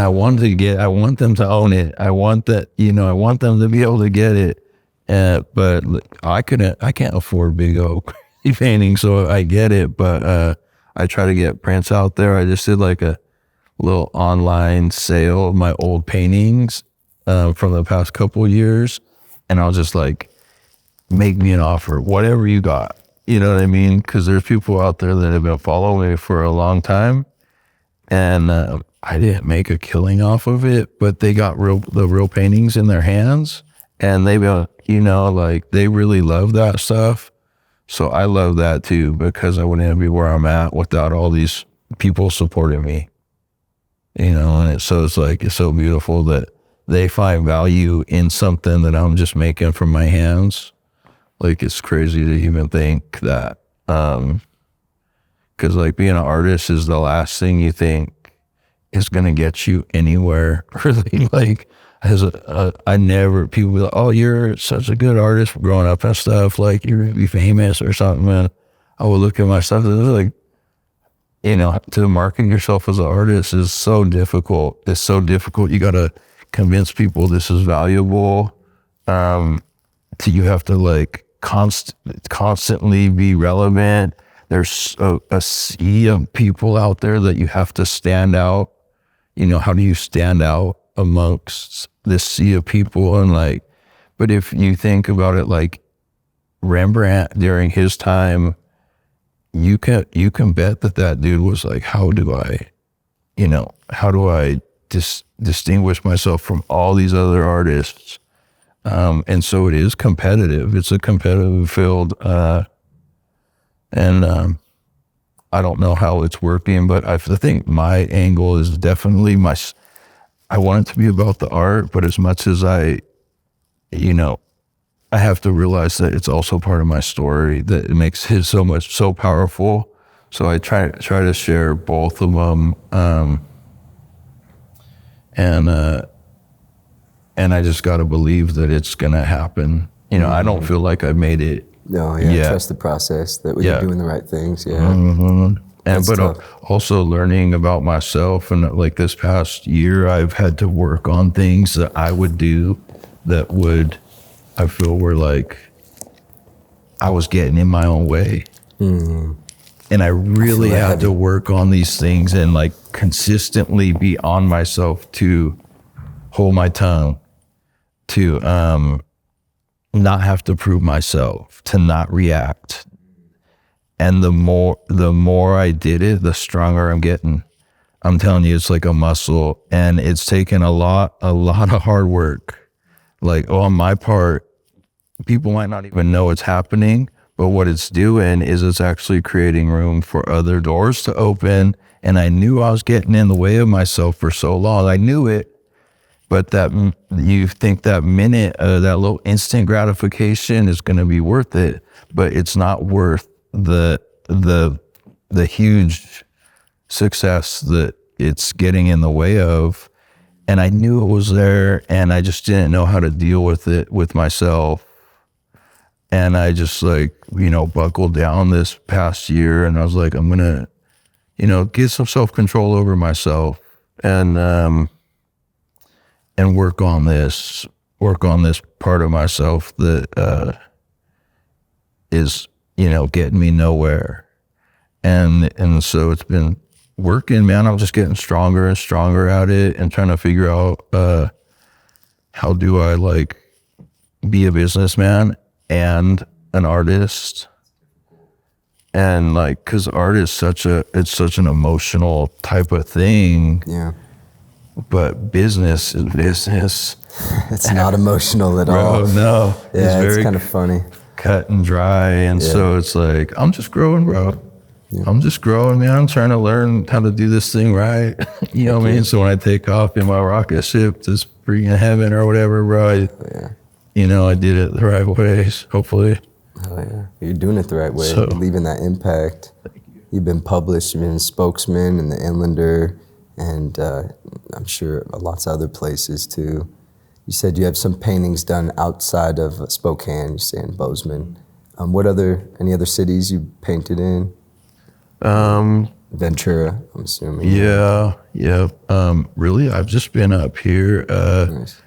I want them to own it. I want them to be able to get it. But I can't afford big oak painting, so I get it. But I try to get prints out there. I just did like a little online sale of my old paintings from the past couple years, and I'll just like, make me an offer, whatever you got. You know what I mean? Because there's people out there that have been following me for a long time, and I didn't make a killing off of it, but they got the real paintings in their hands, and they really love that stuff. So I love that too, because I wouldn't be where I'm at without all these people supporting me. You know, and it's so beautiful that they find value in something that I'm just making from my hands. Like, it's crazy to even think that, because like being an artist is the last thing you think is going to get you anywhere. Really, like, people be like, oh, you're such a good artist growing up and stuff, like you're going to be famous or something. And I would look at my stuff and it was like, you know, to market yourself as an artist is so difficult. It's so difficult. You got to convince people this is valuable. You have to like constantly be relevant. there's a sea of people out there that you have to stand out. How do you stand out amongst this sea of people? And like, but if you think about it, like Rembrandt during his time, you can bet that dude was like, how do I distinguish myself from all these other artists? And so it is competitive. It's a competitive field. And I don't know how it's working, but I think my angle is definitely I want it to be about the art, but as much as I have to realize that it's also part of my story, that it makes it so powerful. So I try to share both of them. And I just got to believe that it's going to happen. I don't feel like I made it. No, yeah. Trust the process, that you're doing the right things. Yeah. Mm-hmm. That's tough. Also learning about myself. And like this past year, I've had to work on things that I would do that I feel were like, I was getting in my own way. Mm-hmm. And I really had to work on these things and like consistently be on myself to hold my tongue, to not have to prove myself, to not react. And the more I did it, the stronger I'm getting. I'm telling you, it's like a muscle, and it's taken a lot of hard work. Like on my part, people might not even know it's happening, but what it's doing is it's actually creating room for other doors to open. And I knew I was getting in the way of myself for so long. I knew it. But that you think that minute, that little instant gratification is going to be worth it, but it's not worth the huge success that it's getting in the way of. And I knew it was there, and I just didn't know how to deal with it with myself. And I just buckled down this past year, and I was like, I'm gonna, get some self-control over myself, and work on this part of myself that is, getting me nowhere. And so it's been working, man. I'm just getting stronger and stronger at it and trying to figure out how do I like be a businessman and an artist. And like, cause art is such an emotional type of thing. Yeah. But business is business. It's not emotional at all. No. Yeah, it's kind of funny. Cut and dry. And so it's like, I'm just growing, bro. Yeah. I'm just growing, man. I'm trying to learn how to do this thing right. You know what I mean? So when I take off in my rocket ship to freaking heaven or whatever, bro, I did it the right ways, hopefully. Oh, yeah. You're doing it the right way. You're leaving that impact. You've been published, you've been a spokesman in the Inlander, and I'm sure lots of other places too. You said you have some paintings done outside of Spokane, you say in Bozeman. Any other cities you painted in? Ventura, I'm assuming. Yeah. Really, I've just been up here. Nice.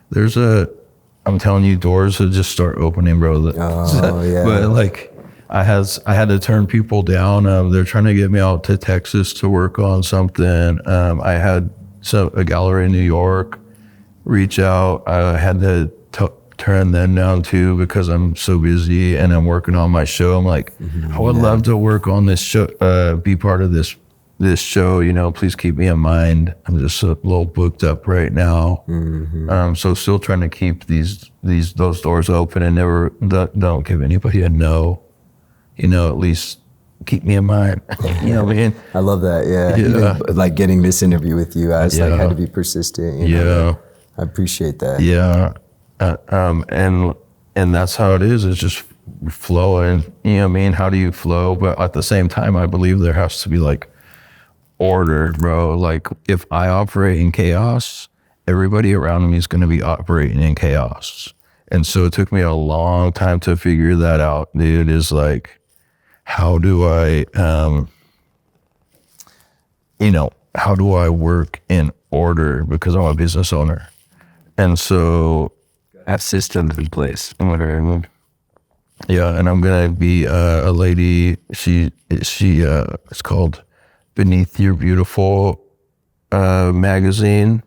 I'm telling you, doors will just start opening, bro. Oh, yeah. But like, I had to turn people down. They're trying to get me out to Texas to work on something. I had a gallery in New York reach out. I had to turn them down too because I'm so busy and I'm working on my show. I'm like, I would love to work on this show, be part of this show. Please keep me in mind. I'm just a little booked up right now. So still trying to keep those doors open and never don't give anybody a no. At least keep me in mind. You know what I mean? I love that. Yeah. Even, like getting this interview with you, I just had to be persistent. I appreciate that. Yeah. And that's how it is. It's just flowing. You know what I mean? How do you flow? But at the same time, I believe there has to be like order, bro. Like if I operate in chaos, everybody around me is going to be operating in chaos. And so it took me a long time to figure that out, dude. Is like, how do I, how do I work in order? Because I'm a business owner. And so have systems in place. Yeah, and I'm gonna be a lady. She it's called Beneath Your Beautiful magazine.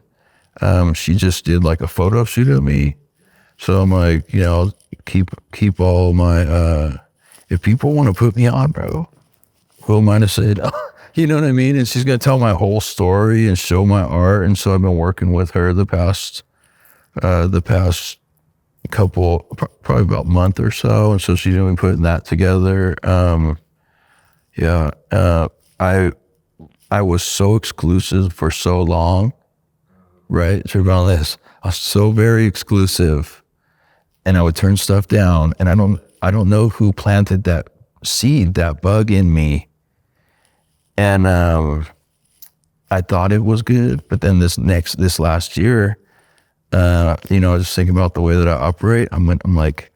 She just did like a photo shoot of me. So I'm like, keep all my if people want to put me on, bro, who am I to say no? You know what I mean? And she's gonna tell my whole story and show my art. And so I've been working with her the past couple, probably about a month or so. And so she's gonna be putting that together. I was so exclusive for so long, right? So about this, I was so very exclusive, and I would turn stuff down. And I don't know who planted that seed, that bug in me. And I thought it was good, but then this last year, I was just thinking about the way that I operate. I'm like,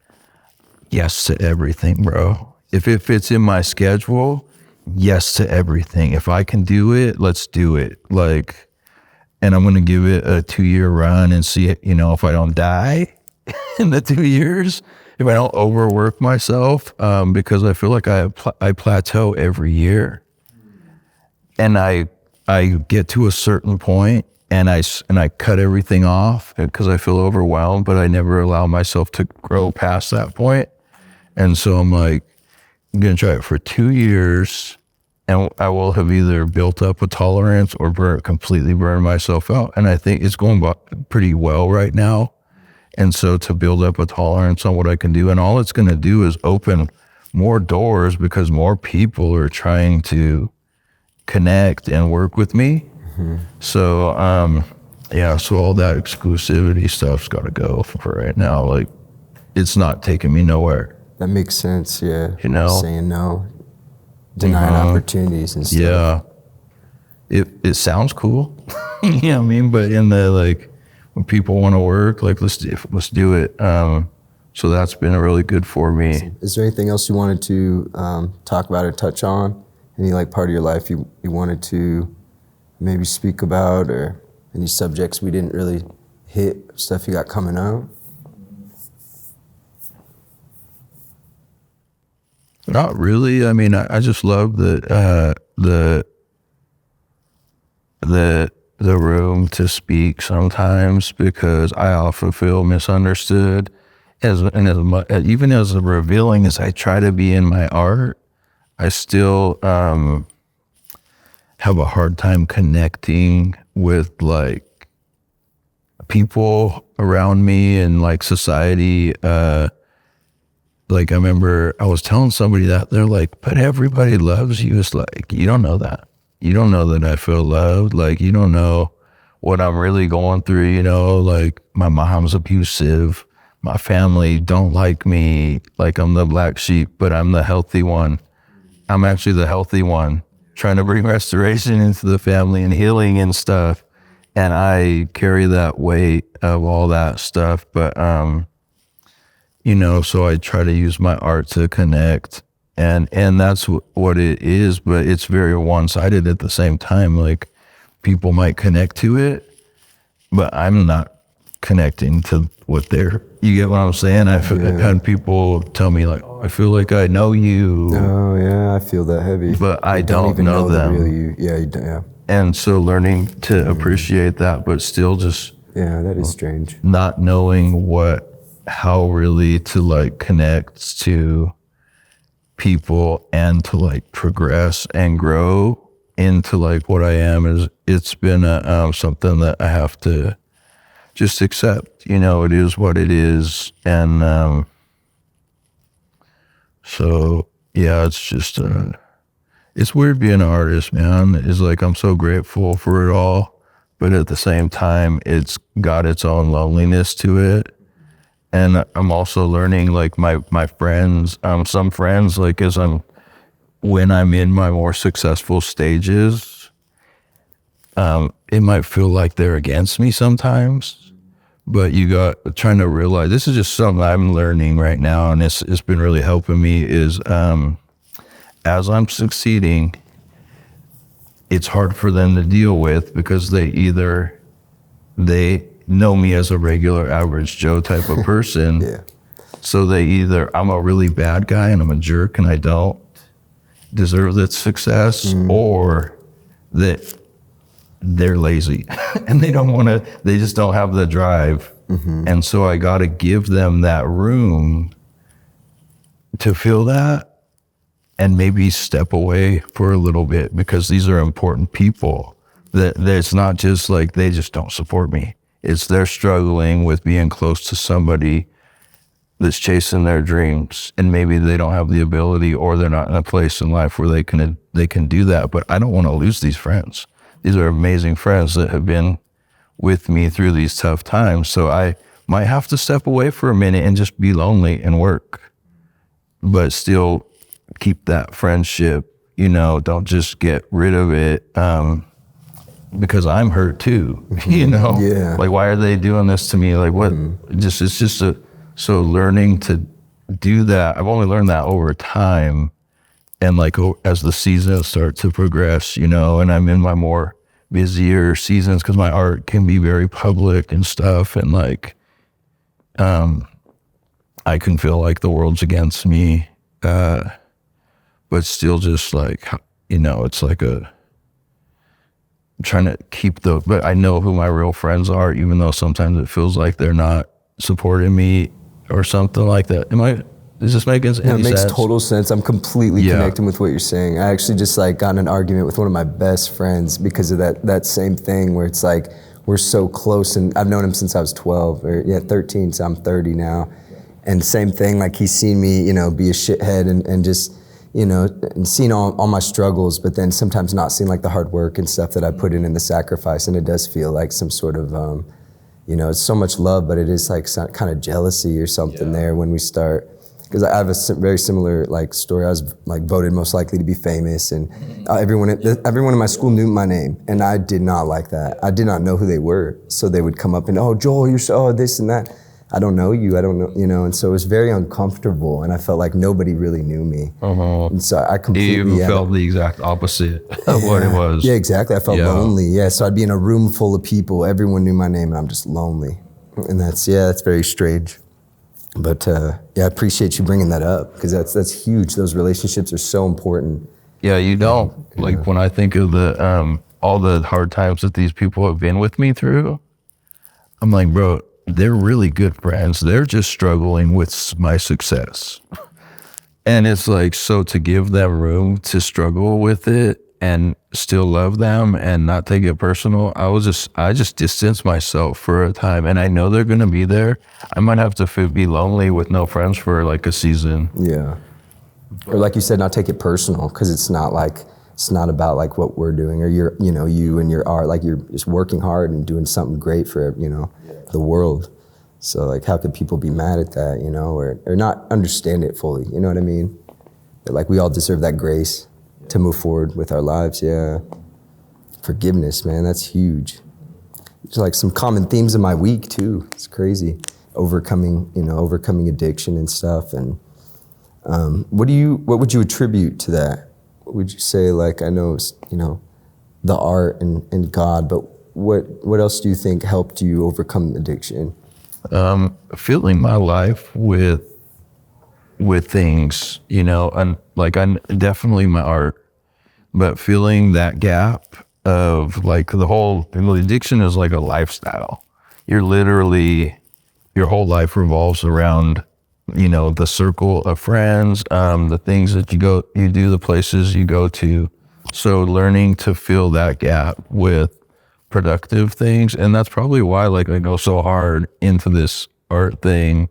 yes to everything, bro. If it fits in my schedule, yes to everything. If I can do it, let's do it. Like, and I'm going to give it a 2-year run and see, if I don't die in the 2 years, if I don't overwork myself, because I feel like I plateau every year. And I get to a certain point and I cut everything off because I feel overwhelmed, but I never allow myself to grow past that point. And so I'm like, I'm going to try it for 2 years, and I will have either built up a tolerance or completely burn myself out. And I think it's going pretty well right now. And so to build up a tolerance on what I can do, and all it's going to do is open more doors because more people are trying to connect and work with me. Mm-hmm. So, so all that exclusivity stuff's got to go for right now. Like, it's not taking me nowhere. That makes sense, yeah. Saying no, denying opportunities and stuff. Yeah. It sounds cool. You know what I mean? But in the, like, when people want to work, like, let's do it. So that's been really good for me. Is there anything else you wanted to talk about or touch on? Any like part of your life you wanted to maybe speak about, or any subjects we didn't really hit, stuff you got coming out? Not really. I mean, I just love the room to speak sometimes, because I often feel misunderstood. Even as revealing as I try to be in my art, I still have a hard time connecting with like people around me and like society. Like I remember I was telling somebody that, they're like, but everybody loves you. It's like, you don't know that. You don't know that I feel loved. Like, you don't know what I'm really going through, like my mom's abusive. My family don't like me. Like I'm the black sheep, but I'm the healthy one. I'm actually the healthy one, trying to bring restoration into the family and healing and stuff. And I carry that weight of all that stuff. But, so I try to use my art to connect. And that's what it is, but it's very one-sided at the same time. Like, people might connect to it, but I'm not connecting to what you get what I'm saying? I've had people tell me like, oh, I feel like I know you. Oh yeah, I feel that heavy. But I don't even know them. The real you. Yeah, you don't, yeah. And so learning to appreciate that, but still just that is strange. Not knowing how really to like connect to people and to like progress and grow into like what I am it's been something that I have to just accept. It is what it is. And so yeah, it's just it's weird being an artist, man. It's like I'm so grateful for it all, but at the same time it's got its own loneliness to it. And I'm also learning, like my friends, some friends, like when I'm in my more successful stages, it might feel like they're against me sometimes, but you got trying to realize, this is just something I'm learning right now, and it's been really helping me, is as I'm succeeding, it's hard for them to deal with, because they know me as a regular average Joe type of person. Yeah. So they either, I'm a really bad guy and I'm a jerk and I don't deserve that success, or that they're lazy and they don't want to, they just don't have the drive. And so I got to give them that room to feel that and maybe step away for a little bit, because these are important people. That it's not just like they just don't support me. It's they're struggling with being close to somebody that's chasing their dreams, and maybe they don't have the ability, or they're not in a place in life where they can do that. But I don't want to lose these friends. These are amazing friends that have been with me through these tough times. So I might have to step away for a minute and just be lonely and work, but still keep that friendship, don't just get rid of it. Because I'm hurt too, Yeah. Like, why are they doing this to me? Like, what? So learning to do that. I've only learned that over time, and like as the seasons start to progress, and I'm in my more busier seasons because my art can be very public and stuff, and like, I can feel like the world's against me, but still just like, it's like I'm trying to keep but I know who my real friends are, even though sometimes it feels like they're not supporting me or something like that. Does this make any sense? It makes total sense. I'm completely connecting with what you're saying. I actually just like got in an argument with one of my best friends because of that same thing, where it's like we're so close, and I've known him since I was 12 or 13, so I'm 30 now. And same thing, like he's seen me, be a shithead and just, and seen all my struggles, but then sometimes not seeing like the hard work and stuff that I put in the sacrifice. And it does feel like some sort of, it's so much love, but it is like some kind of jealousy or something there when we start. Because I have a very similar like story. I was like voted most likely to be famous, and everyone in my school knew my name, and I did not like that. I did not know who they were, so they would come up and, oh, Joel, you're so this and that. I don't know you, I don't know, and so it was very uncomfortable, and I felt like nobody really knew me. And so I completely... You felt the exact opposite of what it was. Yeah, exactly. I felt lonely. Yeah, so I'd be in a room full of people, everyone knew my name, and I'm just lonely. And that's very strange. But I appreciate you bringing that up, because that's huge. Those relationships are so important. Yeah, you don't. Like when I think of the all the hard times that these people have been with me through, I'm like, bro, they're really good friends. They're just struggling with my success. And it's like, so to give them room to struggle with it and still love them and not take it personal, I just distance myself for a time, and I know they're going to be there. I might have to be lonely with no friends for like a season. Yeah. Or like you said, not take it personal, because it's not about like what we're doing or you and your art. Like you're just working hard and doing something great for, the world. So like, how could people be mad at that, or not understand it fully? You know what I mean? But like, we all deserve that grace to move forward with our lives. Yeah. Forgiveness, man, that's huge. It's like some common themes in my week too. It's crazy. Overcoming addiction and stuff. And what would you attribute to that? What would you say? Like, I know it's, the art and God, but what else do you think helped you overcome addiction? Filling my life with things, and like I definitely my art, but filling that gap of like the addiction is like a lifestyle. You're literally, your whole life revolves around, the circle of friends, the things that you do, the places you go to. So learning to fill that gap with productive things. And that's probably why like I go so hard into this art thing,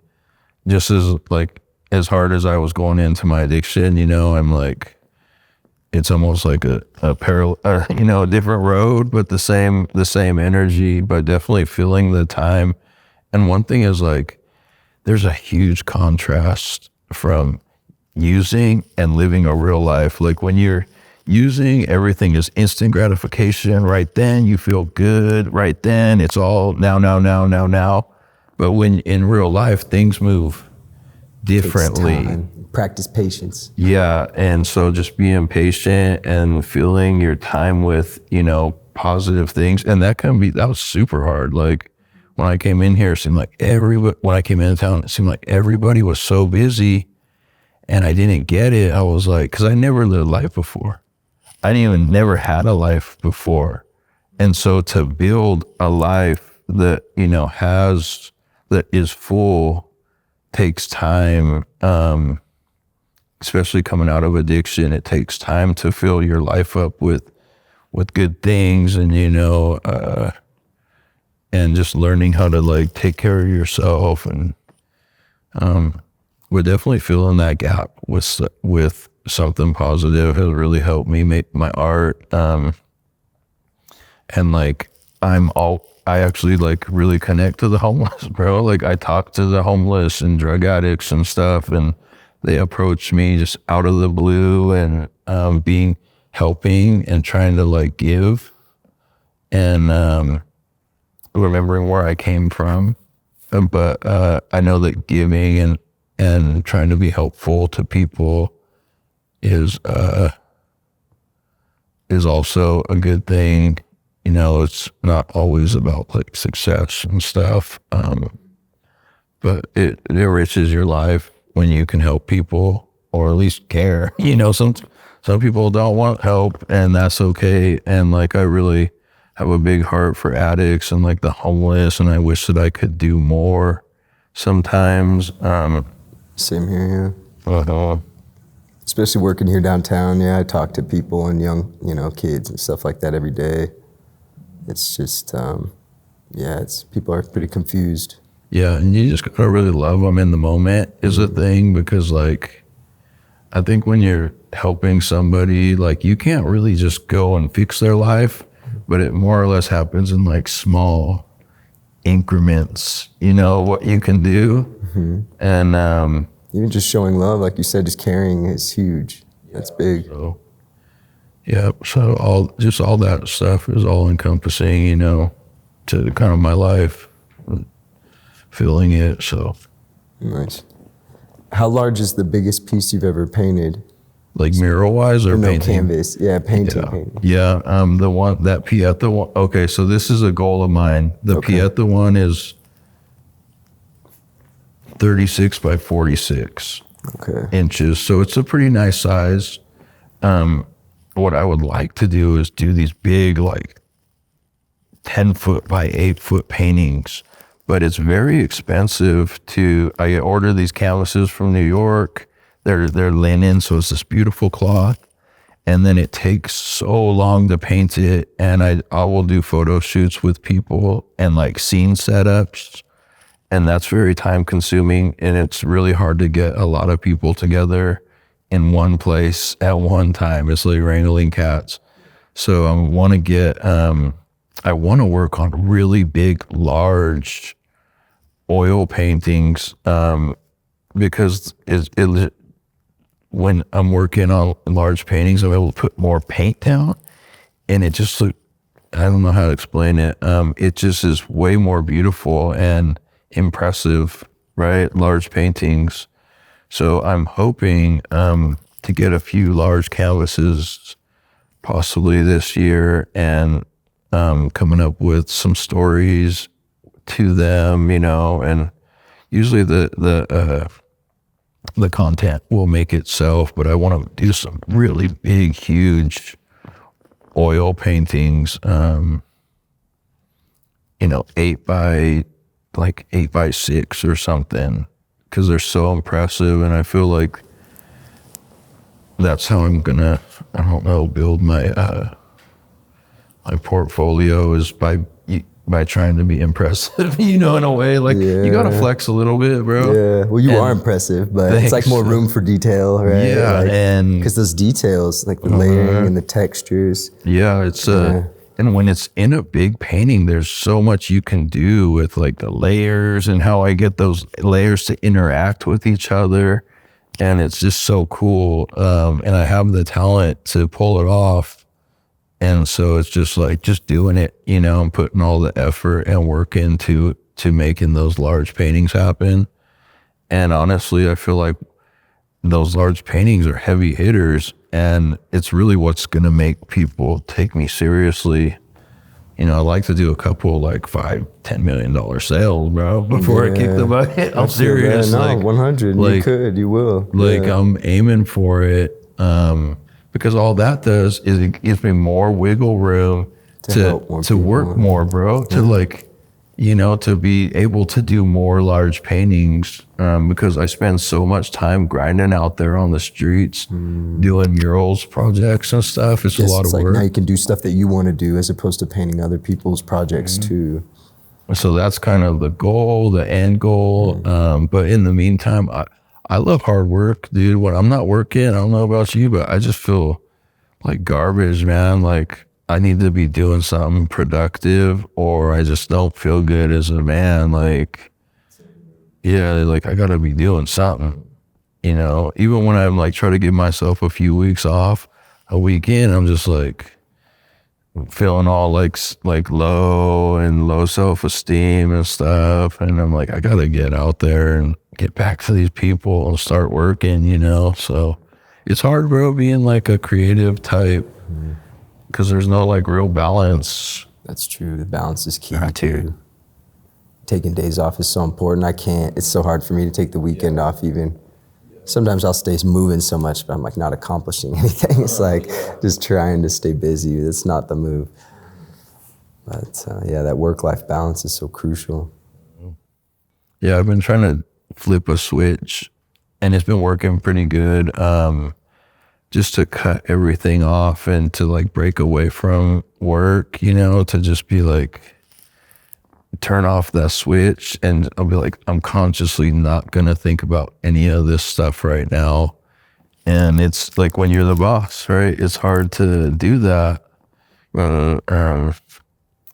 just as hard as I was going into my addiction, I'm like, it's almost like a parallel, a different road, but the same energy, but definitely filling the time. And one thing is like, there's a huge contrast from using and living a real life. Like when you're using, everything is instant gratification. Right then you feel good. Right then it's all now. But when in real life, things move differently. Practice patience. Yeah. And so just being patient and filling your time with, positive things. And that was super hard. Like when I came in here, it seemed like when I came into town, it seemed like everybody was so busy, and I didn't get it. I was like, because I never lived life before. I never had a life before. And so to build a life that, that is full takes time, especially coming out of addiction. It takes time to fill your life up with good things, and, and just learning how to like take care of yourself. And we're definitely filling that gap with something positive. Has really helped me make my art. And like I actually like really connect to the homeless, bro. Like I talk to the homeless and drug addicts and stuff, and they approach me just out of the blue, and helping and trying to like give, and remembering where I came from. But I know that giving and trying to be helpful to people is also a good thing. It's not always about like success and stuff, but it enriches your life when you can help people, or at least care. Some people don't want help, and that's okay. And like I really have a big heart for addicts and like the homeless, and I wish that I could do more sometimes. Same here, yeah. Especially working here downtown, yeah, I talk to people and young, kids and stuff like that every day. It's just, people are pretty confused. Yeah, and you just gotta really love them in the moment is a thing, because like, I think when you're helping somebody, like you can't really just go and fix their life, but it more or less happens in like small increments, what you can do. Mm-hmm. And even just showing love, like you said, just caring is huge. That's big. So all that stuff is all encompassing, to kind of my life, feeling it. So nice. How large is the biggest piece you've ever painted? Like mural wise or painting? Canvas. Yeah, painting. Yeah. The one, that Pieta one. Okay, so this is a goal of mine. The Pieta one is 36 by 46 inches. So it's a pretty nice size. What I would like to do is do these big, like 10-foot by 8-foot paintings, but it's very expensive I order these canvases from New York. They're linen, so it's this beautiful cloth, and then it takes so long to paint it. And I will do photo shoots with people and like scene setups, and that's very time consuming, and it's really hard to get a lot of people together in one place at one time. It's like wrangling cats. So I want to work on really big, large oil paintings, because when I'm working on large paintings, I'm able to put more paint down, and it just I don't know how to explain it. It just is way more beautiful and impressive, right? Large paintings. So I'm hoping to get a few large canvases possibly this year, and coming up with some stories to them, and usually the content will make itself, but I want to do some really big, huge oil paintings, 8 by 6 or something, because they're so impressive. And I feel like that's how I'm gonna, build my my portfolio, is by trying to be impressive, in a way. Like, you gotta flex a little bit, bro. Yeah, well, you are impressive, but it's like more room for detail, right? Yeah, and because those details, like the layering and the textures. Yeah, it's and when it's in a big painting, there's so much you can do with like the layers and how I get those layers to interact with each other. And it's just so cool. And I have the talent to pull it off. And so it's just like, just doing it, and putting all the effort and work into making those large paintings happen. And honestly, I feel like those large paintings are heavy hitters, and it's really what's going to make people take me seriously. I like to do a couple like $5-10 million sales, bro, before I kick the bucket. I'm serious. No, like 100. You will. I'm aiming for it. Because all that does is it gives me more wiggle room to work more, bro. To like, to be able to do more large paintings, because I spend so much time grinding out there on the streets, doing murals projects and stuff. It's a lot of work. Now you can do stuff that you want to do as opposed to painting other people's projects too. So that's kind of the end goal. But in the meantime, I love hard work, dude. When I'm not working, I don't know about you, but I just feel like garbage, man. Like I need to be doing something productive, or I just don't feel good as a man. Like, yeah, like I gotta be doing something, even when I'm like try to give myself a few weeks off, a weekend, I'm just like feeling all like low self-esteem and stuff. And I'm like, I gotta get out there and get back to these people and start working, So it's hard, bro, being like a creative type. Because there's no like real balance. That's true. The balance is key too. Taking days off is so important. It's so hard for me to take the weekend off even. Sometimes I'll stay moving so much, but I'm like not accomplishing anything. It's like just trying to stay busy. That's not the move. But that work-life balance is so crucial. Yeah, I've been trying to flip a switch and it's been working pretty good. Just to cut everything off and to like break away from work, to just be like, turn off that switch, and I'll be like, I'm consciously not going to think about any of this stuff right now. And it's like when you're the boss, right? It's hard to do that.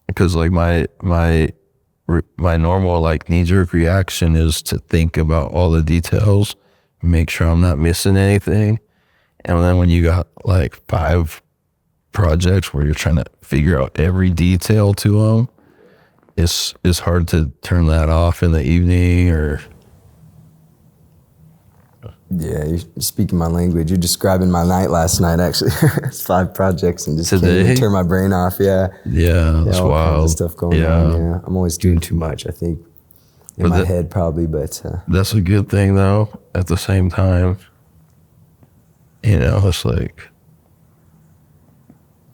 Because like my normal like knee-jerk reaction is to think about all the details, make sure I'm not missing anything. And then when you got like 5 projects where you're trying to figure out every detail to them, it's hard to turn that off in the evening or. Yeah, you're speaking my language. You're describing my night last night, actually. It's 5 projects and just can't even turn my brain off. Yeah. Yeah, that's all wild. Kinds of stuff going on. Yeah, I'm always doing too much, I think, in my head probably, but. That's a good thing though, at the same time. It's like,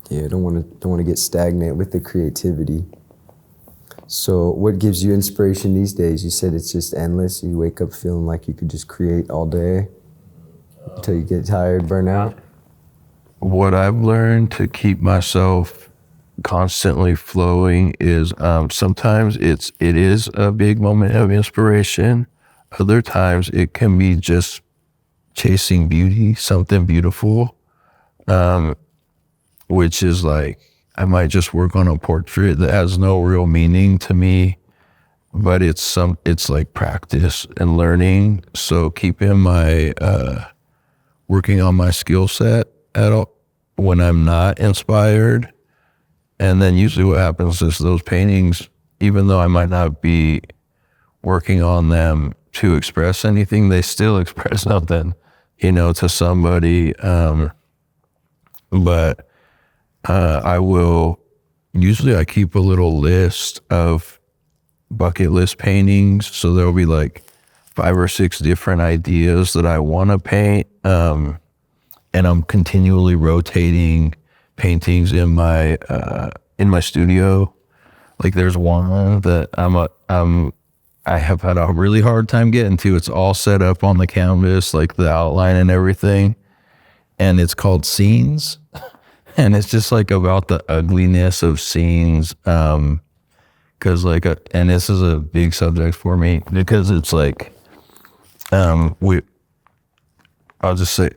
yeah, don't want to get stagnant with the creativity. So what gives you inspiration these days? You said it's just endless. You wake up feeling like you could just create all day until you get tired, burn out. What I've learned to keep myself constantly flowing is sometimes it is a big moment of inspiration. Other times it can be just chasing beauty, something beautiful, which is like, I might just work on a portrait that has no real meaning to me, but it's like practice and learning. So keeping my, working on my skill set when I'm not inspired. And then usually what happens is those paintings, even though I might not be working on them to express anything, they still express something, to somebody. But I keep a little list of bucket list paintings. So there'll be like 5 or 6 different ideas that I want to paint. And I'm continually rotating paintings in my studio. Like there's one that I have had a really hard time getting to. It's all set up on the canvas, like the outline and everything. And it's called Scenes. And it's just like about the ugliness of scenes. And this is a big subject for me because it's like, I'll just say,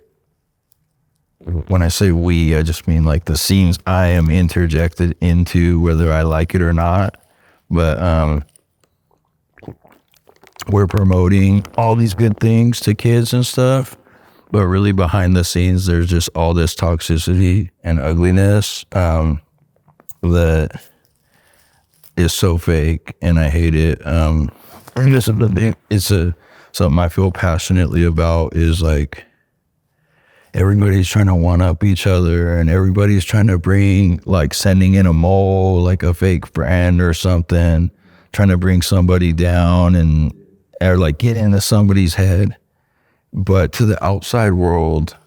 when I say we, I just mean like the scenes I am interjected into, whether I like it or not. But we're promoting all these good things to kids and stuff. But really behind the scenes, there's just all this toxicity and ugliness that is so fake, and I hate it. And this is the thing. Something I feel passionately about is like, everybody's trying to one up each other, and everybody's trying to bring, like, sending in a mole, like a fake friend or something, trying to bring somebody down and or like get into somebody's head. But to the outside world,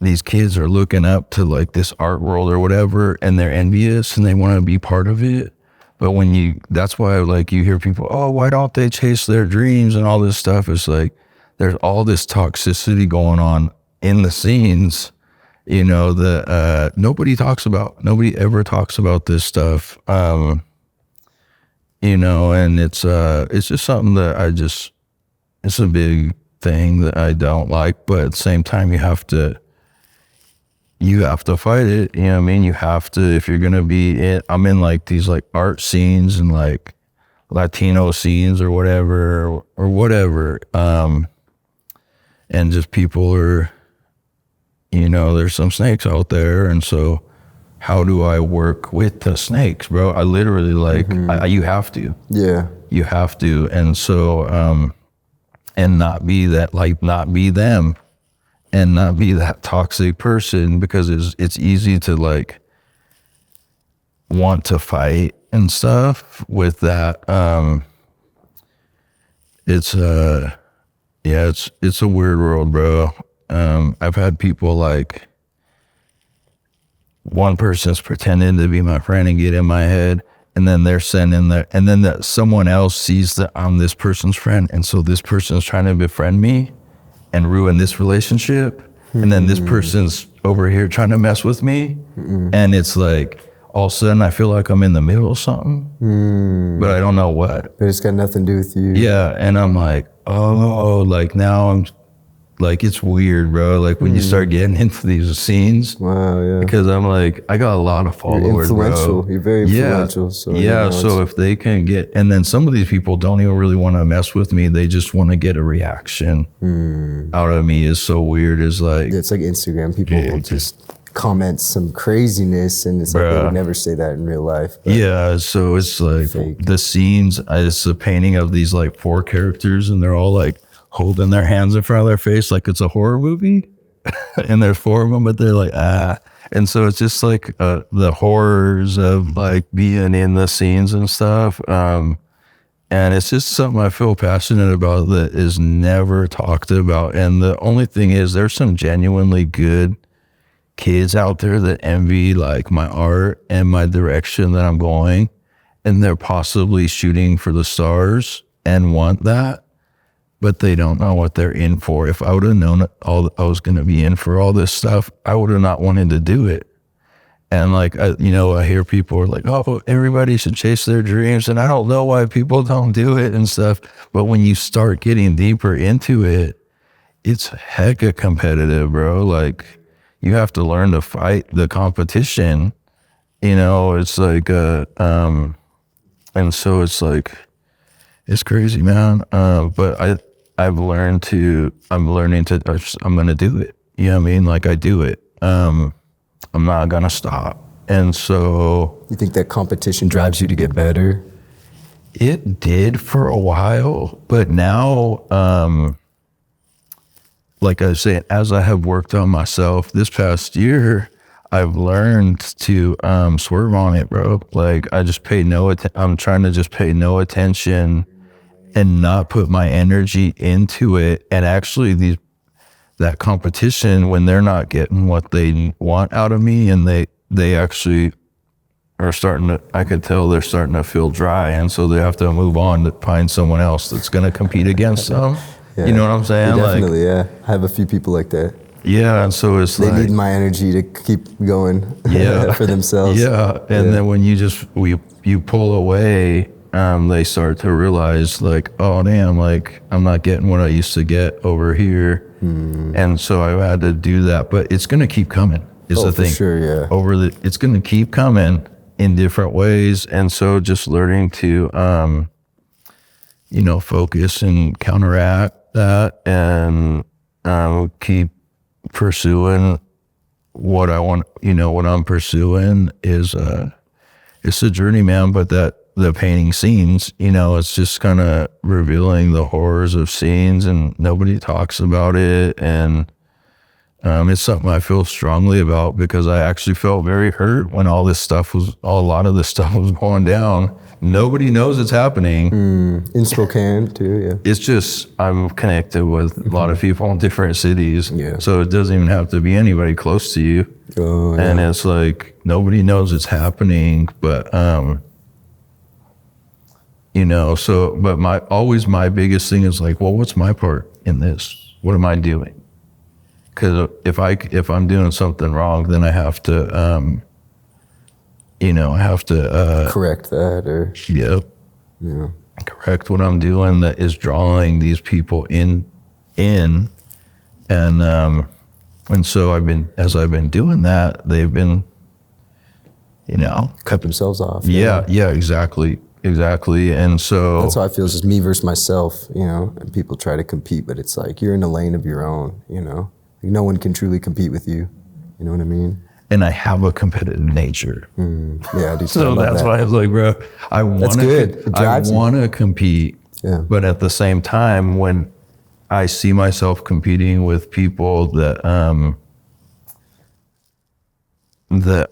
these kids are looking up to like this art world or whatever, and they're envious and they want to be part of it. But that's why like you hear people, oh, why don't they chase their dreams and all this stuff? It's like, there's all this toxicity going on in the scenes, you know, that nobody ever talks about this stuff. You know, and it's just something that it's a big thing that I don't like, but at the same time, you have to fight it. You know what I mean? You have to, if you're going to be I'm in like these like art scenes and like Latino scenes or whatever. And just people are, you know, there's some snakes out there. And so how do I work with the snakes, bro? I literally like, you have to. Yeah. You have to. And so, and not be that, like, not be them and not be that toxic person, because it's easy to like want to fight and stuff with that. It's a weird world, bro. I've had people like, one person's pretending to be my friend and get in my head, and then they're sending and then someone else sees that I'm this person's friend, and so this person's trying to befriend me and ruin this relationship, and then this person's over here trying to mess with me, and it's like all of a sudden I feel like I'm in the middle of something, but I don't know what. But it's got nothing to do with you. Yeah, and I'm like, oh, like now I'm like, it's weird, bro. Like when you start getting into these scenes. Wow, yeah. Because I'm like, I got a lot of followers, You're influential. Bro. You're very influential. So, yeah, so if they can get, and then some of these people don't even really want to mess with me. They just want to get a reaction out of me. Is so weird. Is like, yeah, it's like Instagram. People will just comment some craziness, and it's like they would never say that in real life. Yeah, so it's like the scenes, it's a painting of these like 4 characters, and they're all like holding their hands in front of their face like it's a horror movie. And there's 4 of them, but they're like, And so it's just like the horrors of like being in the scenes and stuff. And it's just something I feel passionate about that is never talked about. And the only thing is, there's some genuinely good kids out there that envy like my art and my direction that I'm going, and they're possibly shooting for the stars and want that, but they don't know what they're in for. If I would have known I was going to be in for all this stuff, I would have not wanted to do it. And like, I hear people are like, oh, everybody should chase their dreams. And I don't know why people don't do it and stuff. But when you start getting deeper into it, it's hecka competitive, bro. Like, you have to learn to fight the competition. You know, it's like, and so it's like, it's crazy, man. But I'm learning to, I'm going to do it. You know what I mean? Like, I do it. I'm not going to stop. And so. You think that competition drives you to get better? It did for a while, but now, like I was saying, as I have worked on myself this past year, I've learned to swerve on it, bro. Like, I just I'm trying to just pay no attention and not put my energy into it. And actually that competition, when they're not getting what they want out of me, and they actually are I could tell they're starting to feel dry. And so they have to move on to find someone else that's going to compete against them. Yeah. You know what I'm saying? Definitely, yeah. I have a few people like that. Yeah, and so it's they need my energy to keep going for themselves. Yeah, and then when you pull away, they start to realize like, oh damn, like I'm not getting what I used to get over here. And so I've had to do that, but it's gonna keep coming. Is the thing. For sure, yeah. It's gonna keep coming in different ways, and so just learning to, focus and counteract that, and keep pursuing what I want. What I'm pursuing is it's a journey, man. But the painting scenes, it's just kind of revealing the horrors of scenes, and nobody talks about it. And It's something I feel strongly about because I actually felt very hurt when a lot of this stuff was going down. Nobody knows it's happening. In Spokane too, yeah. It's just, I'm connected with a lot of people in different cities. Yeah. So it doesn't even have to be anybody close to you. Oh, yeah. And it's like, nobody knows it's happening, but, but my biggest thing is like, well, what's my part in this? What am I doing? Because if I'm doing something wrong, then I have to, correct that or yep, yeah. correct what I'm doing that is drawing these people in, and so I've been doing that, they've been, cut themselves off. yeah, exactly, and so that's how I feel. It's just me versus myself, and people try to compete, but it's like you're in a lane of your own, no one can truly compete with you. You know what I mean? And I have a competitive nature. Yeah, I do. So that's why I was like, bro, I want to compete. Yeah. But at the same time, when I see myself competing with people that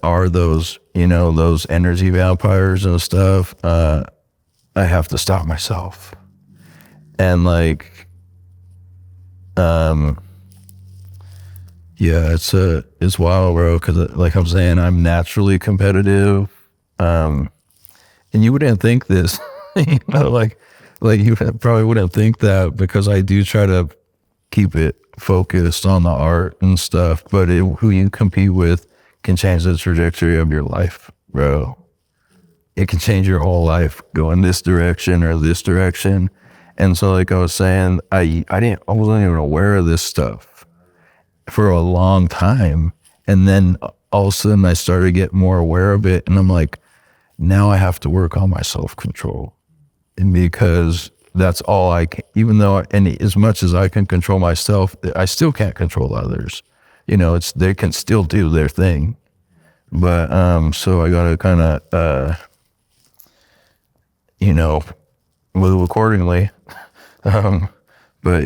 are those, those energy vampires and stuff, I have to stop myself. And like, yeah, it's wild, bro. Because like I'm saying, I'm naturally competitive, and you wouldn't think this, like you probably wouldn't think that because I do try to keep it focused on the art and stuff. But who you compete with can change the trajectory of your life, bro. It can change your whole life, go in this direction or this direction. And so, like I was saying, I wasn't even aware of this stuff for a long time, and then all of a sudden I started to get more aware of it, and I'm like, now I have to work on my self-control, and because that's all I can, even though, and as much as I can control myself, I still can't control others. They can still do their thing, but so I gotta kind of move accordingly. But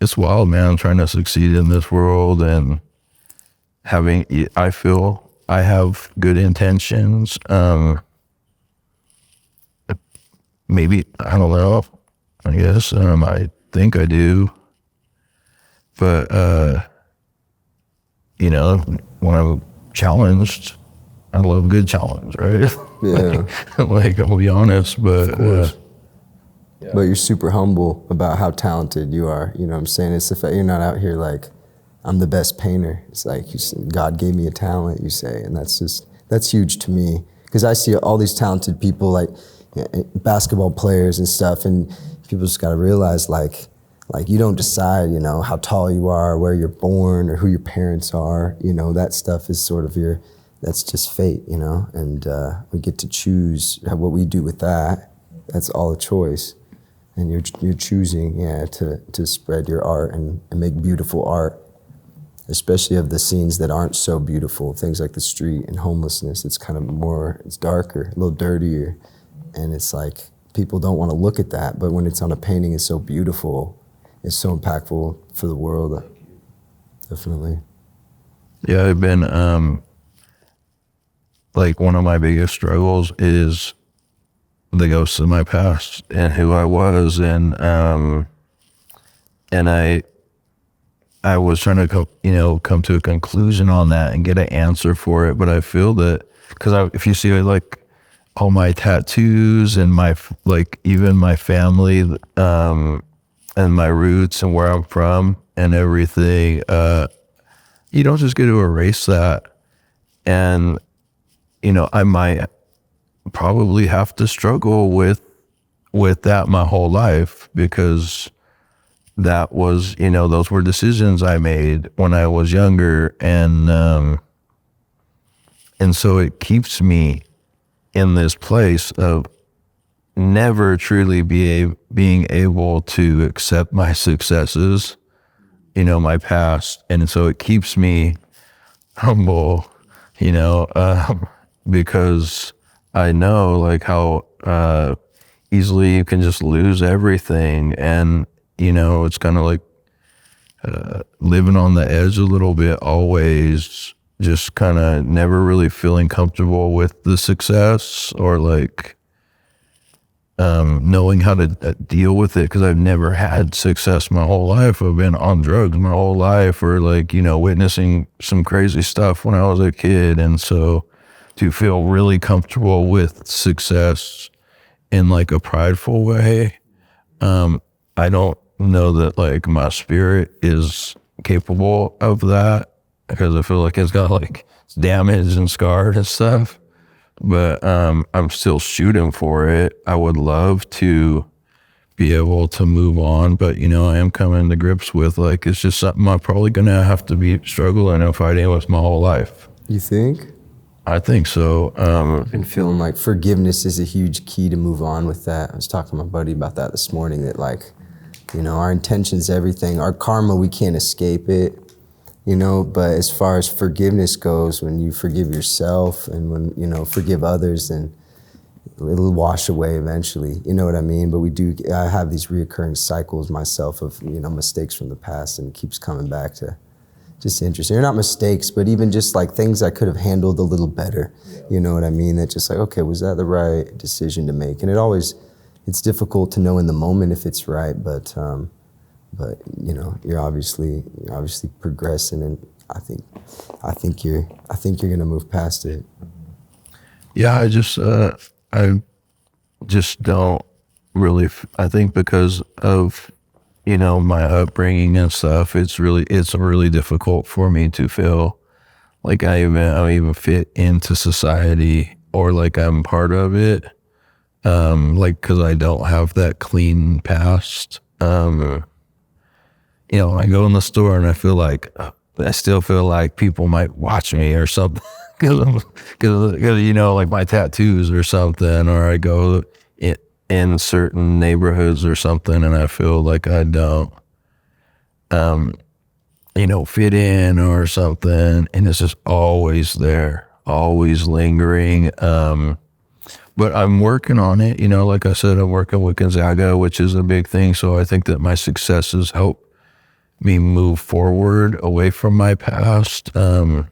it's wild, man. I'm trying to succeed in this world and I feel I have good intentions. Maybe, I don't know, I guess, I think I do. But, when I'm challenged, I love a good challenge, right? Yeah. like, I'll be honest, but, but you're super humble about how talented you are. You know what I'm saying? It's the fact you're not out here like, I'm the best painter. It's like, God gave me a talent, you say, and that's huge to me. Because I see all these talented people, like basketball players and stuff, and people just gotta realize, like you don't decide, how tall you are, where you're born, or who your parents are. That stuff is sort of that's just fate, and we get to choose what we do with that. That's all a choice. And you're choosing, to spread your art and make beautiful art, especially of the scenes that aren't so beautiful, things like the street and homelessness. It's kind of it's darker, a little dirtier, and it's like people don't want to look at that, but when it's on a painting, it's so beautiful, it's so impactful for the world. Definitely. Yeah, I've been, like one of my biggest struggles is the ghosts of my past and who I was, and I was trying to come to a conclusion on that and get an answer for it. But I feel that because if you see like all my tattoos and even my family and my roots and where I'm from and everything, you don't just get to erase that. And I might probably have to struggle with that my whole life, because that was, those were decisions I made when I was younger. And so it keeps me in this place of never truly being able to accept my successes, my past. And so it keeps me humble, because I know like how easily you can just lose everything. And, it's kind of like living on the edge a little bit, always just kind of never really feeling comfortable with the success or like knowing how to deal with it, because I've never had success my whole life. I've been on drugs my whole life, or like, you know, witnessing some crazy stuff when I was a kid. And so to feel really comfortable with success in like a prideful way, I don't know that like my spirit is capable of that, because I feel like it's got like it's damaged and scarred and stuff. But I'm still shooting for it. I would love to be able to move on, but you know, I am coming to grips with like it's just something I'm probably gonna have to be struggling and fighting with my whole life. You think? I think so. I've been feeling like forgiveness is a huge key to move on with that. I was talking to my buddy about that this morning, that like, you know, our intentions, everything, our karma, we can't escape it. You know, but as far as forgiveness goes, when you forgive yourself and when, you know, forgive others, then it'll wash away eventually. You know what I mean? But I have these reoccurring cycles myself of, you know, mistakes from the past, and it keeps coming back to just interesting. They're not mistakes, but even just like things I could have handled a little better. You know what I mean? That just like, okay, was that the right decision to make? And it's difficult to know in the moment if it's right, but you know, you're obviously progressing, and I think you're gonna move past it. Yeah, I just don't really. I think because of, you know, my upbringing and stuff, it's really difficult for me to feel like I even fit into society, or like I'm part of it. Like, because I don't have that clean past. You know, I go in the store and I still feel like people might watch me or something, because you know, like my tattoos or something, or I go in certain neighborhoods or something, and I feel like I don't, you know, fit in or something, and it's just always there, always lingering. But I'm working on it. You know, like I said, I'm working with Gonzaga, which is a big thing. So I think that my successes help me move forward away from my past. I'm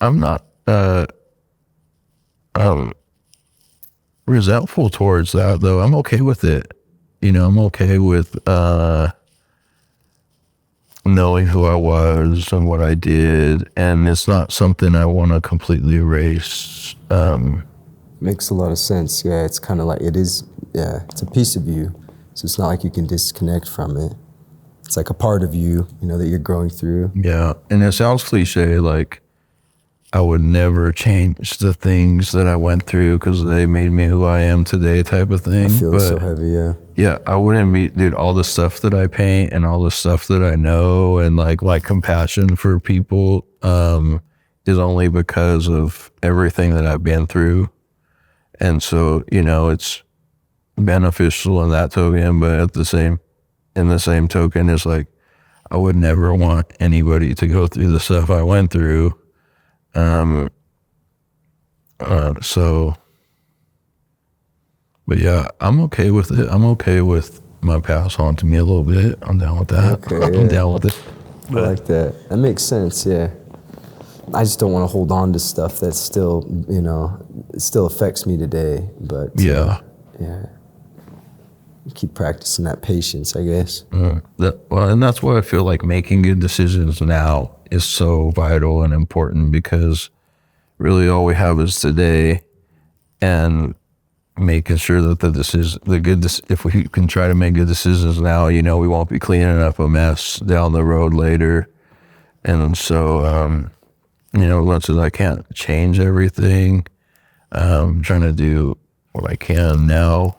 not resentful towards that, though. I'm okay with it. You know, I'm okay with knowing who I was and what I did, and it's not something I want to completely erase. Makes a lot of sense. Yeah, it's kind of like it is. Yeah, it's a piece of you. So it's not like you can disconnect from it. It's like a part of you, you know, that you're growing through. Yeah, and it sounds cliche, like I would never change the things that I went through because they made me who I am today, type of thing. I feel so heavy, yeah. Yeah, I wouldn't be, dude, all the stuff that I paint and all the stuff that I know, and like compassion for people is only because of everything that I've been through. And so, you know, it's beneficial in that token, but in the same token, it's like I would never want anybody to go through the stuff I went through. But yeah, I'm okay with it. I'm okay with my past haunting me a little bit. I'm down with that. Okay, I'm down with it. I like that. That makes sense, yeah. I just don't want to hold on to stuff that still, you know, it still affects me today. But yeah. Keep practicing that patience, I guess. And that's why I feel like making good decisions now is so vital and important, because really all we have is today, and making sure that if we can try to make good decisions now, you know, we won't be cleaning up a mess down the road later. And so, you know, much as I can't change everything, I'm trying to do what I can now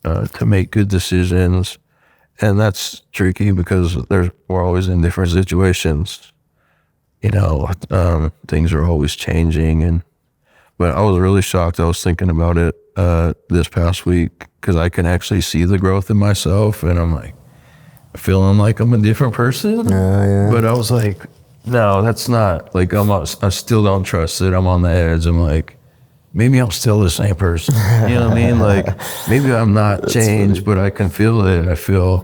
to make good decisions. And that's tricky because we're always in different situations. You know, things are always changing. But I was really shocked. I was thinking about it this past week, because I can actually see the growth in myself, and I'm like feeling like I'm a different person. Yeah. But I was like, no, that's not. Like I still don't trust it. I'm on the edge. I'm like, maybe I'm still the same person. You know what I mean? Like, maybe I'm not changed, but I can feel it. I feel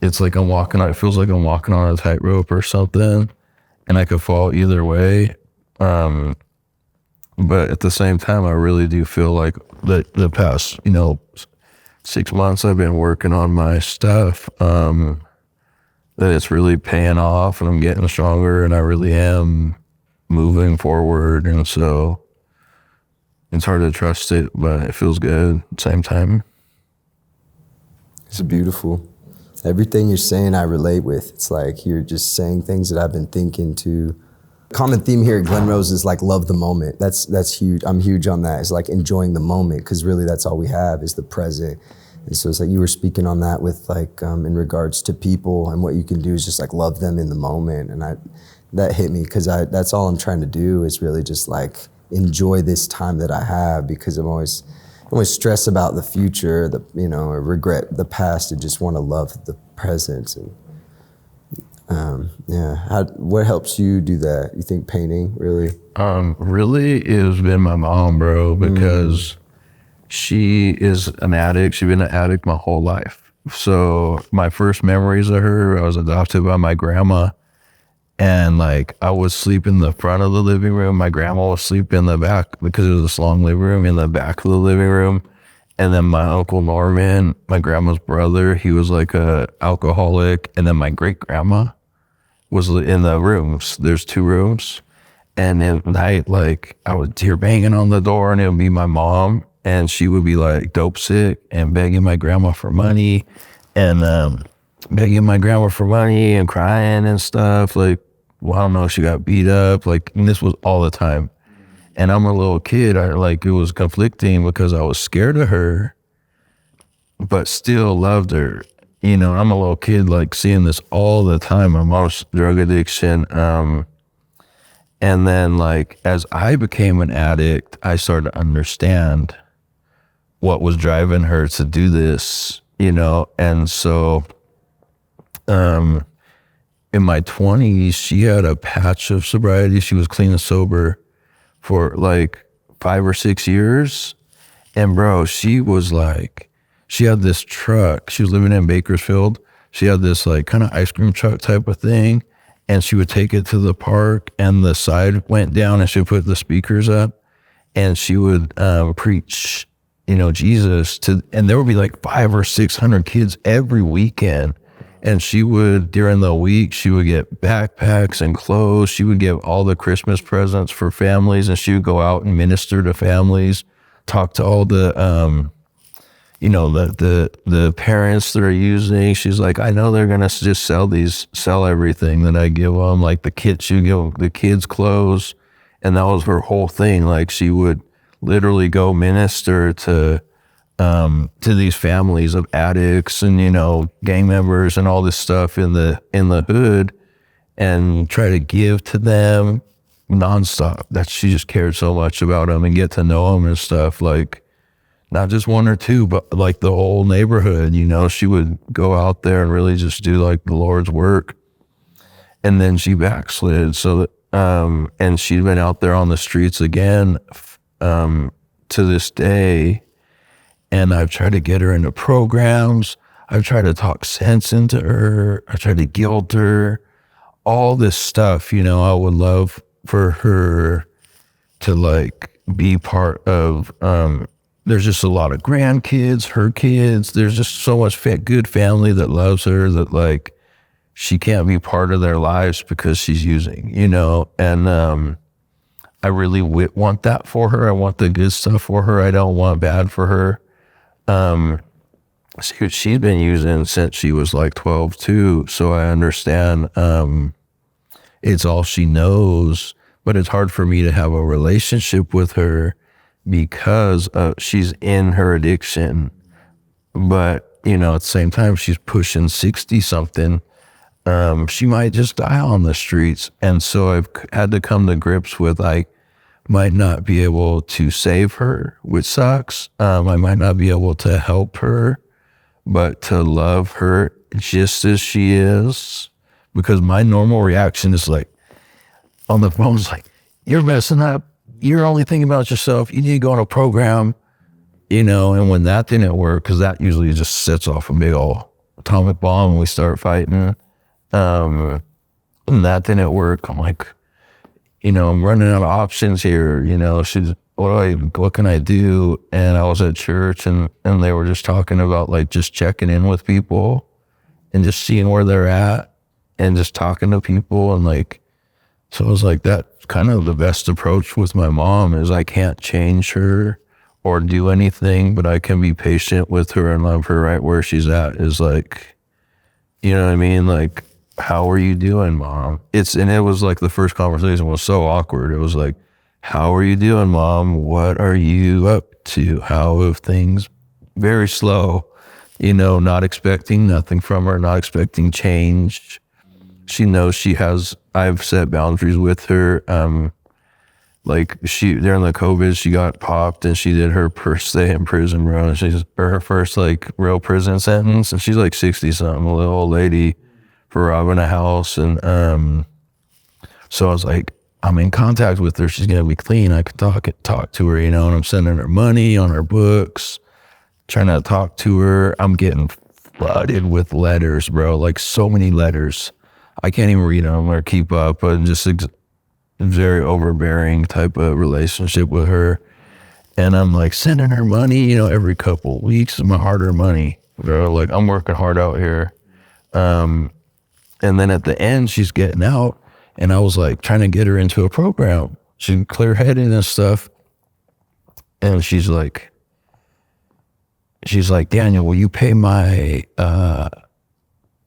it's like it feels like I'm walking on a tightrope or something, and I could fall either way. But at the same time, I really do feel like the past, 6 months I've been working on my stuff, that it's really paying off and I'm getting stronger and I really am moving forward. And so it's hard to trust it, but it feels good at the same time. It's beautiful. Everything you're saying I relate with. It's like you're just saying things that I've been thinking too. Common theme here at Glenrose is like love the moment. That's huge. I'm huge on that. It's like enjoying the moment, because really that's all we have is the present. And so it's like you were speaking on that with like in regards to people, and what you can do is just like love them in the moment. And that hit me, because that's all I'm trying to do is really just like enjoy this time that I have, because I'm always stressed about the future, or regret the past, and just want to love the present. And what helps you do that? You think painting really? Really, it has been my mom, bro, because she is an addict. She's been an addict my whole life. So my first memories of her, I was adopted by my grandma, and like I would sleep in the front of the living room. My grandma would sleep in the back, because it was this long living room, in the back of the living room. And then my Uncle Norman, my grandma's brother, he was like a alcoholic. And then my great grandma was in the rooms. There's 2 rooms. And at night, like I would hear banging on the door, and it would be my mom, and she would be like dope sick and begging my grandma for money, and begging my grandma for money and crying and stuff. Like, well, I don't know, she got beat up. Like, and this was all the time. And I'm a little kid. It was conflicting, because I was scared of her, but still loved her. I'm a little kid, like seeing this all the time. My mom's drug addiction. And then like, as I became an addict, I started to understand what was driving her to do this, And so, in my 20s, she had a patch of sobriety. She was clean and sober for like 5 or 6 years. And bro, she had this truck. She was living in Bakersfield. She had this like kind of ice cream truck type of thing. And she would take it to the park, and the side went down, and she would put the speakers up, and she would preach, Jesus and there would be like 500 or 600 kids every weekend. And she would, during the week, she would get backpacks and clothes. She would give all the Christmas presents for families, and she would go out and minister to families, talk to all the, the parents that are using. She's like, I know they're going to just sell everything that I give them. Like the kids, she would give the kids clothes. And that was her whole thing. Like she would literally go minister to these families of addicts and, gang members and all this stuff in the hood, and try to give to them nonstop. That she just cared so much about them and get to know them and stuff. Like not just 1 or 2, but like the whole neighborhood, she would go out there and really just do like the Lord's work. And then she backslid. So that, and she'd been out there on the streets again, to this day. And I've tried to get her into programs. I've tried to talk sense into her. I tried to guilt her, all this stuff. I would love for her to like be part of, there's just a lot of grandkids, her kids. There's just so much good family that loves her, that like she can't be part of their lives because she's using, and I really want that for her. I want the good stuff for her. I don't want bad for her. She's been using since she was like 12 too. So I understand, it's all she knows, but it's hard for me to have a relationship with her because she's in her addiction. But, at the same time, she's pushing 60 something. She might just die on the streets. And so I've had to come to grips with, I might not be able to save her, which sucks. I might not be able to help her, but to love her just as she is. Because my normal reaction is like, on the phone, is like, you're messing up. you're only thinking about yourself. You need to go on a program, and when that didn't work, because that usually just sets off a big old atomic bomb and we start fighting. And that didn't work. I'm like, I'm running out of options here. She's, what can I do? And I was at church and they were just talking about like just checking in with people and just seeing where they're at and just talking to people. And like, so I was like, that's kind of the best approach with my mom is I can't change her or do anything, but I can be patient with her and love her right where she's at is like, you know what I mean? Like, how are you doing, Mom? And it was like the first conversation was so awkward. It was like, how are you doing, Mom? What are you up to? How have things? Very slow, not expecting nothing from her, not expecting change. She knows I've set boundaries with her. Like during the COVID, she got popped and she did her first day in prison, bro. And her first like real prison sentence. And she's like 60 something, a little old lady for robbing a house. And so I was like, I'm in contact with her. She's going to be clean. I could talk to her, and I'm sending her money on her books, trying to talk to her. I'm getting flooded with letters, bro. Like so many letters. I can't even read them or keep up, but just very overbearing type of relationship with her. And I'm like sending her money, every couple of weeks, my hard-earned money, bro. Like I'm working hard out here. And then at the end, she's getting out, and I was like trying to get her into a program. She's clear-headed and stuff. And she's like, Daniel, will you pay my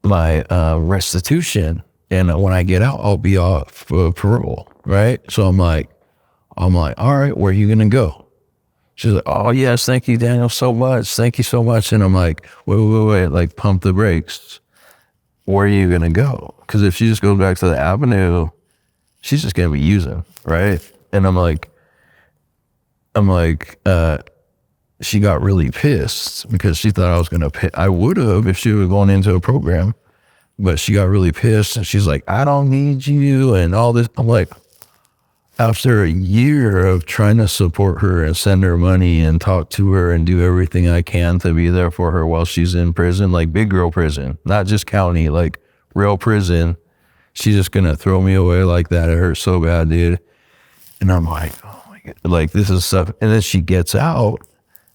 restitution? And when I get out, I'll be off parole, right? So I'm like, all right, where are you gonna go? She's like, oh yes, thank you, Daniel, so much. Thank you so much. And I'm like, wait, like pump the brakes. Where are you gonna go? Because if she just goes back to the avenue, she's just gonna be using, right? And I'm like, she got really pissed because she thought I was gonna pay. I would have if she was going into a program. But she got really pissed and she's like, I don't need you and all this. I'm like, after a year of trying to support her and send her money and talk to her and do everything I can to be there for her while she's in prison, like big girl prison, not just county, like real prison, she's just going to throw me away like that. It hurts so bad, dude. And I'm like, oh my God, like this is stuff. And then she gets out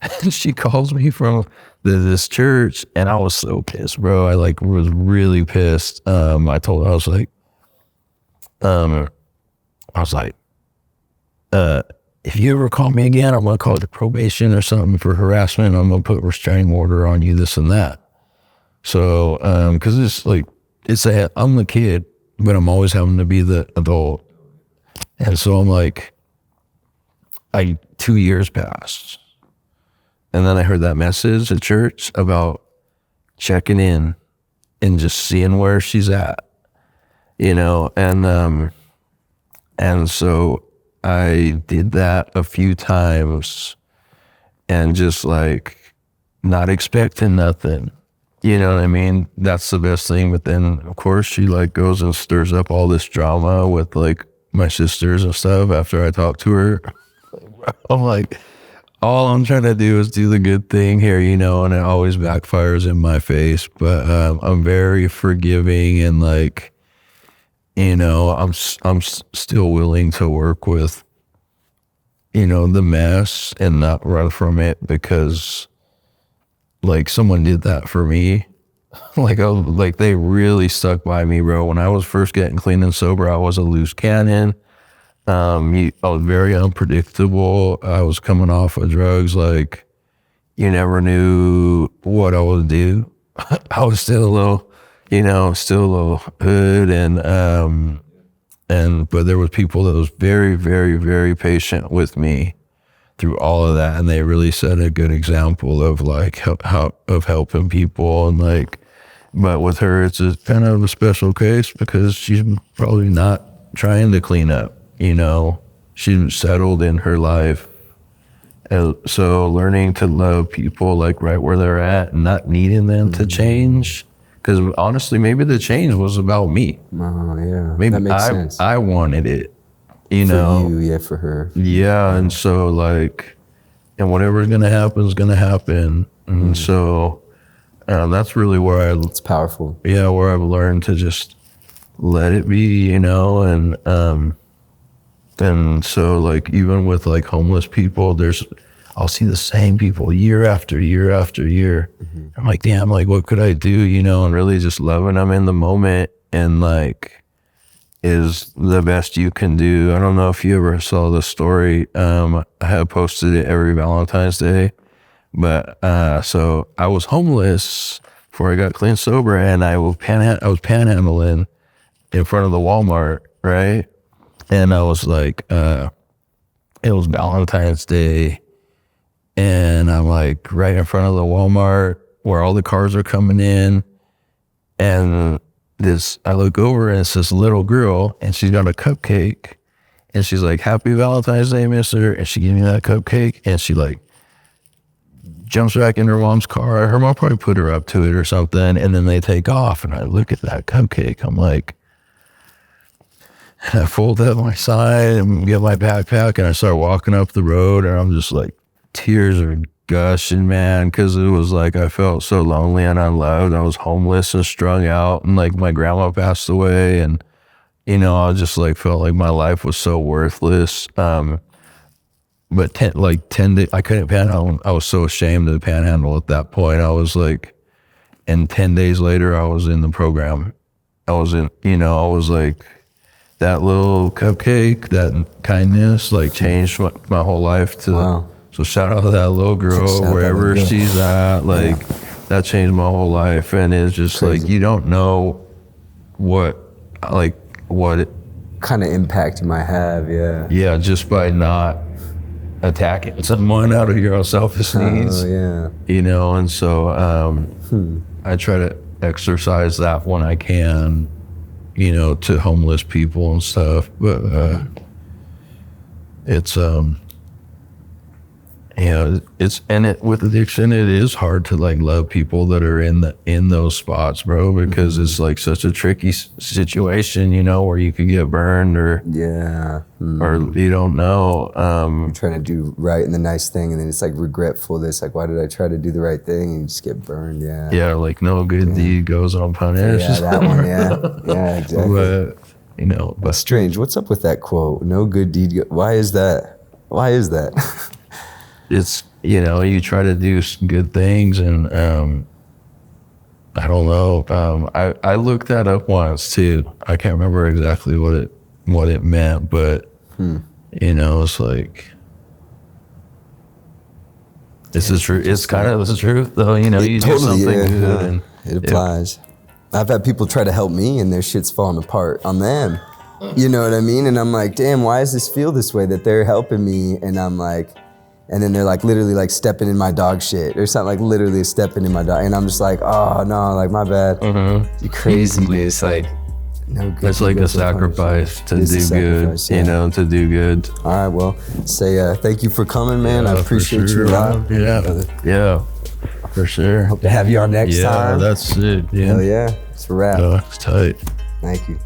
and she calls me from this church, and I was so pissed, bro. I like was really pissed. I told her, I was like, if you ever call me again, I'm gonna call it probation or something for harassment. I'm gonna put restraining order on you, this and that. So, cause I'm the kid, but I'm always having to be the adult. And so I'm like, 2 years passed. And then I heard that message at church about checking in and just seeing where she's at, and so I did that a few times and just like not expecting nothing, you know what I mean? That's the best thing. But then of course she like goes and stirs up all this drama with like my sisters and stuff after I talk to her. I'm like, all I'm trying to do is do the good thing here, and it always backfires in my face. But I'm very forgiving and like, I'm still willing to work with, the mess and not run from it because like someone did that for me. like they really stuck by me, bro. When I was first getting clean and sober, I was a loose cannon. I was very unpredictable. I was coming off of drugs. Like you never knew what I would do. I was still a little, hood but there was people that was very, very, very patient with me through all of that. And they really set a good example of like of helping people. And like, but with her, it's a kind of a special case because she's probably not trying to clean up. She's settled in her life. And so learning to love people like right where they're at and not needing them to change. Because honestly, maybe the change was about me. Oh, yeah. Maybe that makes sense. I wanted it. For you, yeah, for her. Yeah, and so like, and whatever's gonna happen is gonna happen. And so that's really where It's powerful. Yeah, where I've learned to just let it be, and so like even with like homeless people, I'll see the same people year after year after year. I'm like, damn, like what could I do, and really just loving them in the moment and like is the best you can do. I don't know if you ever saw the story. I have posted it every Valentine's Day, but so I was homeless before I got clean sober, and I was panhandling in front of the Walmart, right? And I was like, it was Valentine's Day, and I'm like right in front of the Walmart where all the cars are coming in, and I look over and it's this little girl, and she's got a cupcake, and she's like, "Happy Valentine's Day, mister," and she gave me that cupcake, and she like jumps back in her mom's car. Her mom probably put her up to it or something, and then they take off, and I look at that cupcake, I'm like, and I fold up my side and get my backpack, and I start walking up the road, and I'm just like, tears are gushing, man, because it was like I felt so lonely and unloved. I was homeless and strung out, and like my grandma passed away, and I just like felt like my life was so worthless. But 10 days, I couldn't panhandle. I was so ashamed to panhandle at that point. I was like, and 10 days later, I was in the program. I was like, that little cupcake, that kindness, like changed my whole life. So shout out to that little girl, wherever she's at. Like that changed my whole life, and it's just crazy. Like you don't know what kind of impact you might have. Yeah, just by not attacking someone out of your own selfish needs. And so I try to exercise that when I can, to homeless people and stuff. But it's with addiction, it is hard to like love people that are in those spots, bro, because it's like such a tricky situation, where you could get burned or you don't know. You're trying to do right and the nice thing, and then it's like regretful. It's like, why did I try to do the right thing and you just get burned? Yeah, like no good deed goes unpunished. Yeah, that one. Yeah, exactly. But strange. What's up with that quote? No good deed. Why is that? It's, you try to do good things, and I don't know. I looked that up once too. I can't remember exactly what it meant, but it's like it's kind of the truth though. You do something good, and it applies. I've had people try to help me, and their shit's falling apart on them. You know what I mean? And I'm like, damn, why does this feel this way? That they're helping me, and I'm like. And then they're like literally like stepping in my dog shit or something, like literally stepping in my dog. And I'm just like, oh no, like my bad. You crazy. It's like, no good. It's like a sacrifice to do good, to do good. All right, well, say thank you for coming, man. I appreciate you a lot. Yeah, for sure. Hope to have you on next time. Yeah, that's it. Yeah. Hell yeah, it's a wrap. It's tight. Thank you.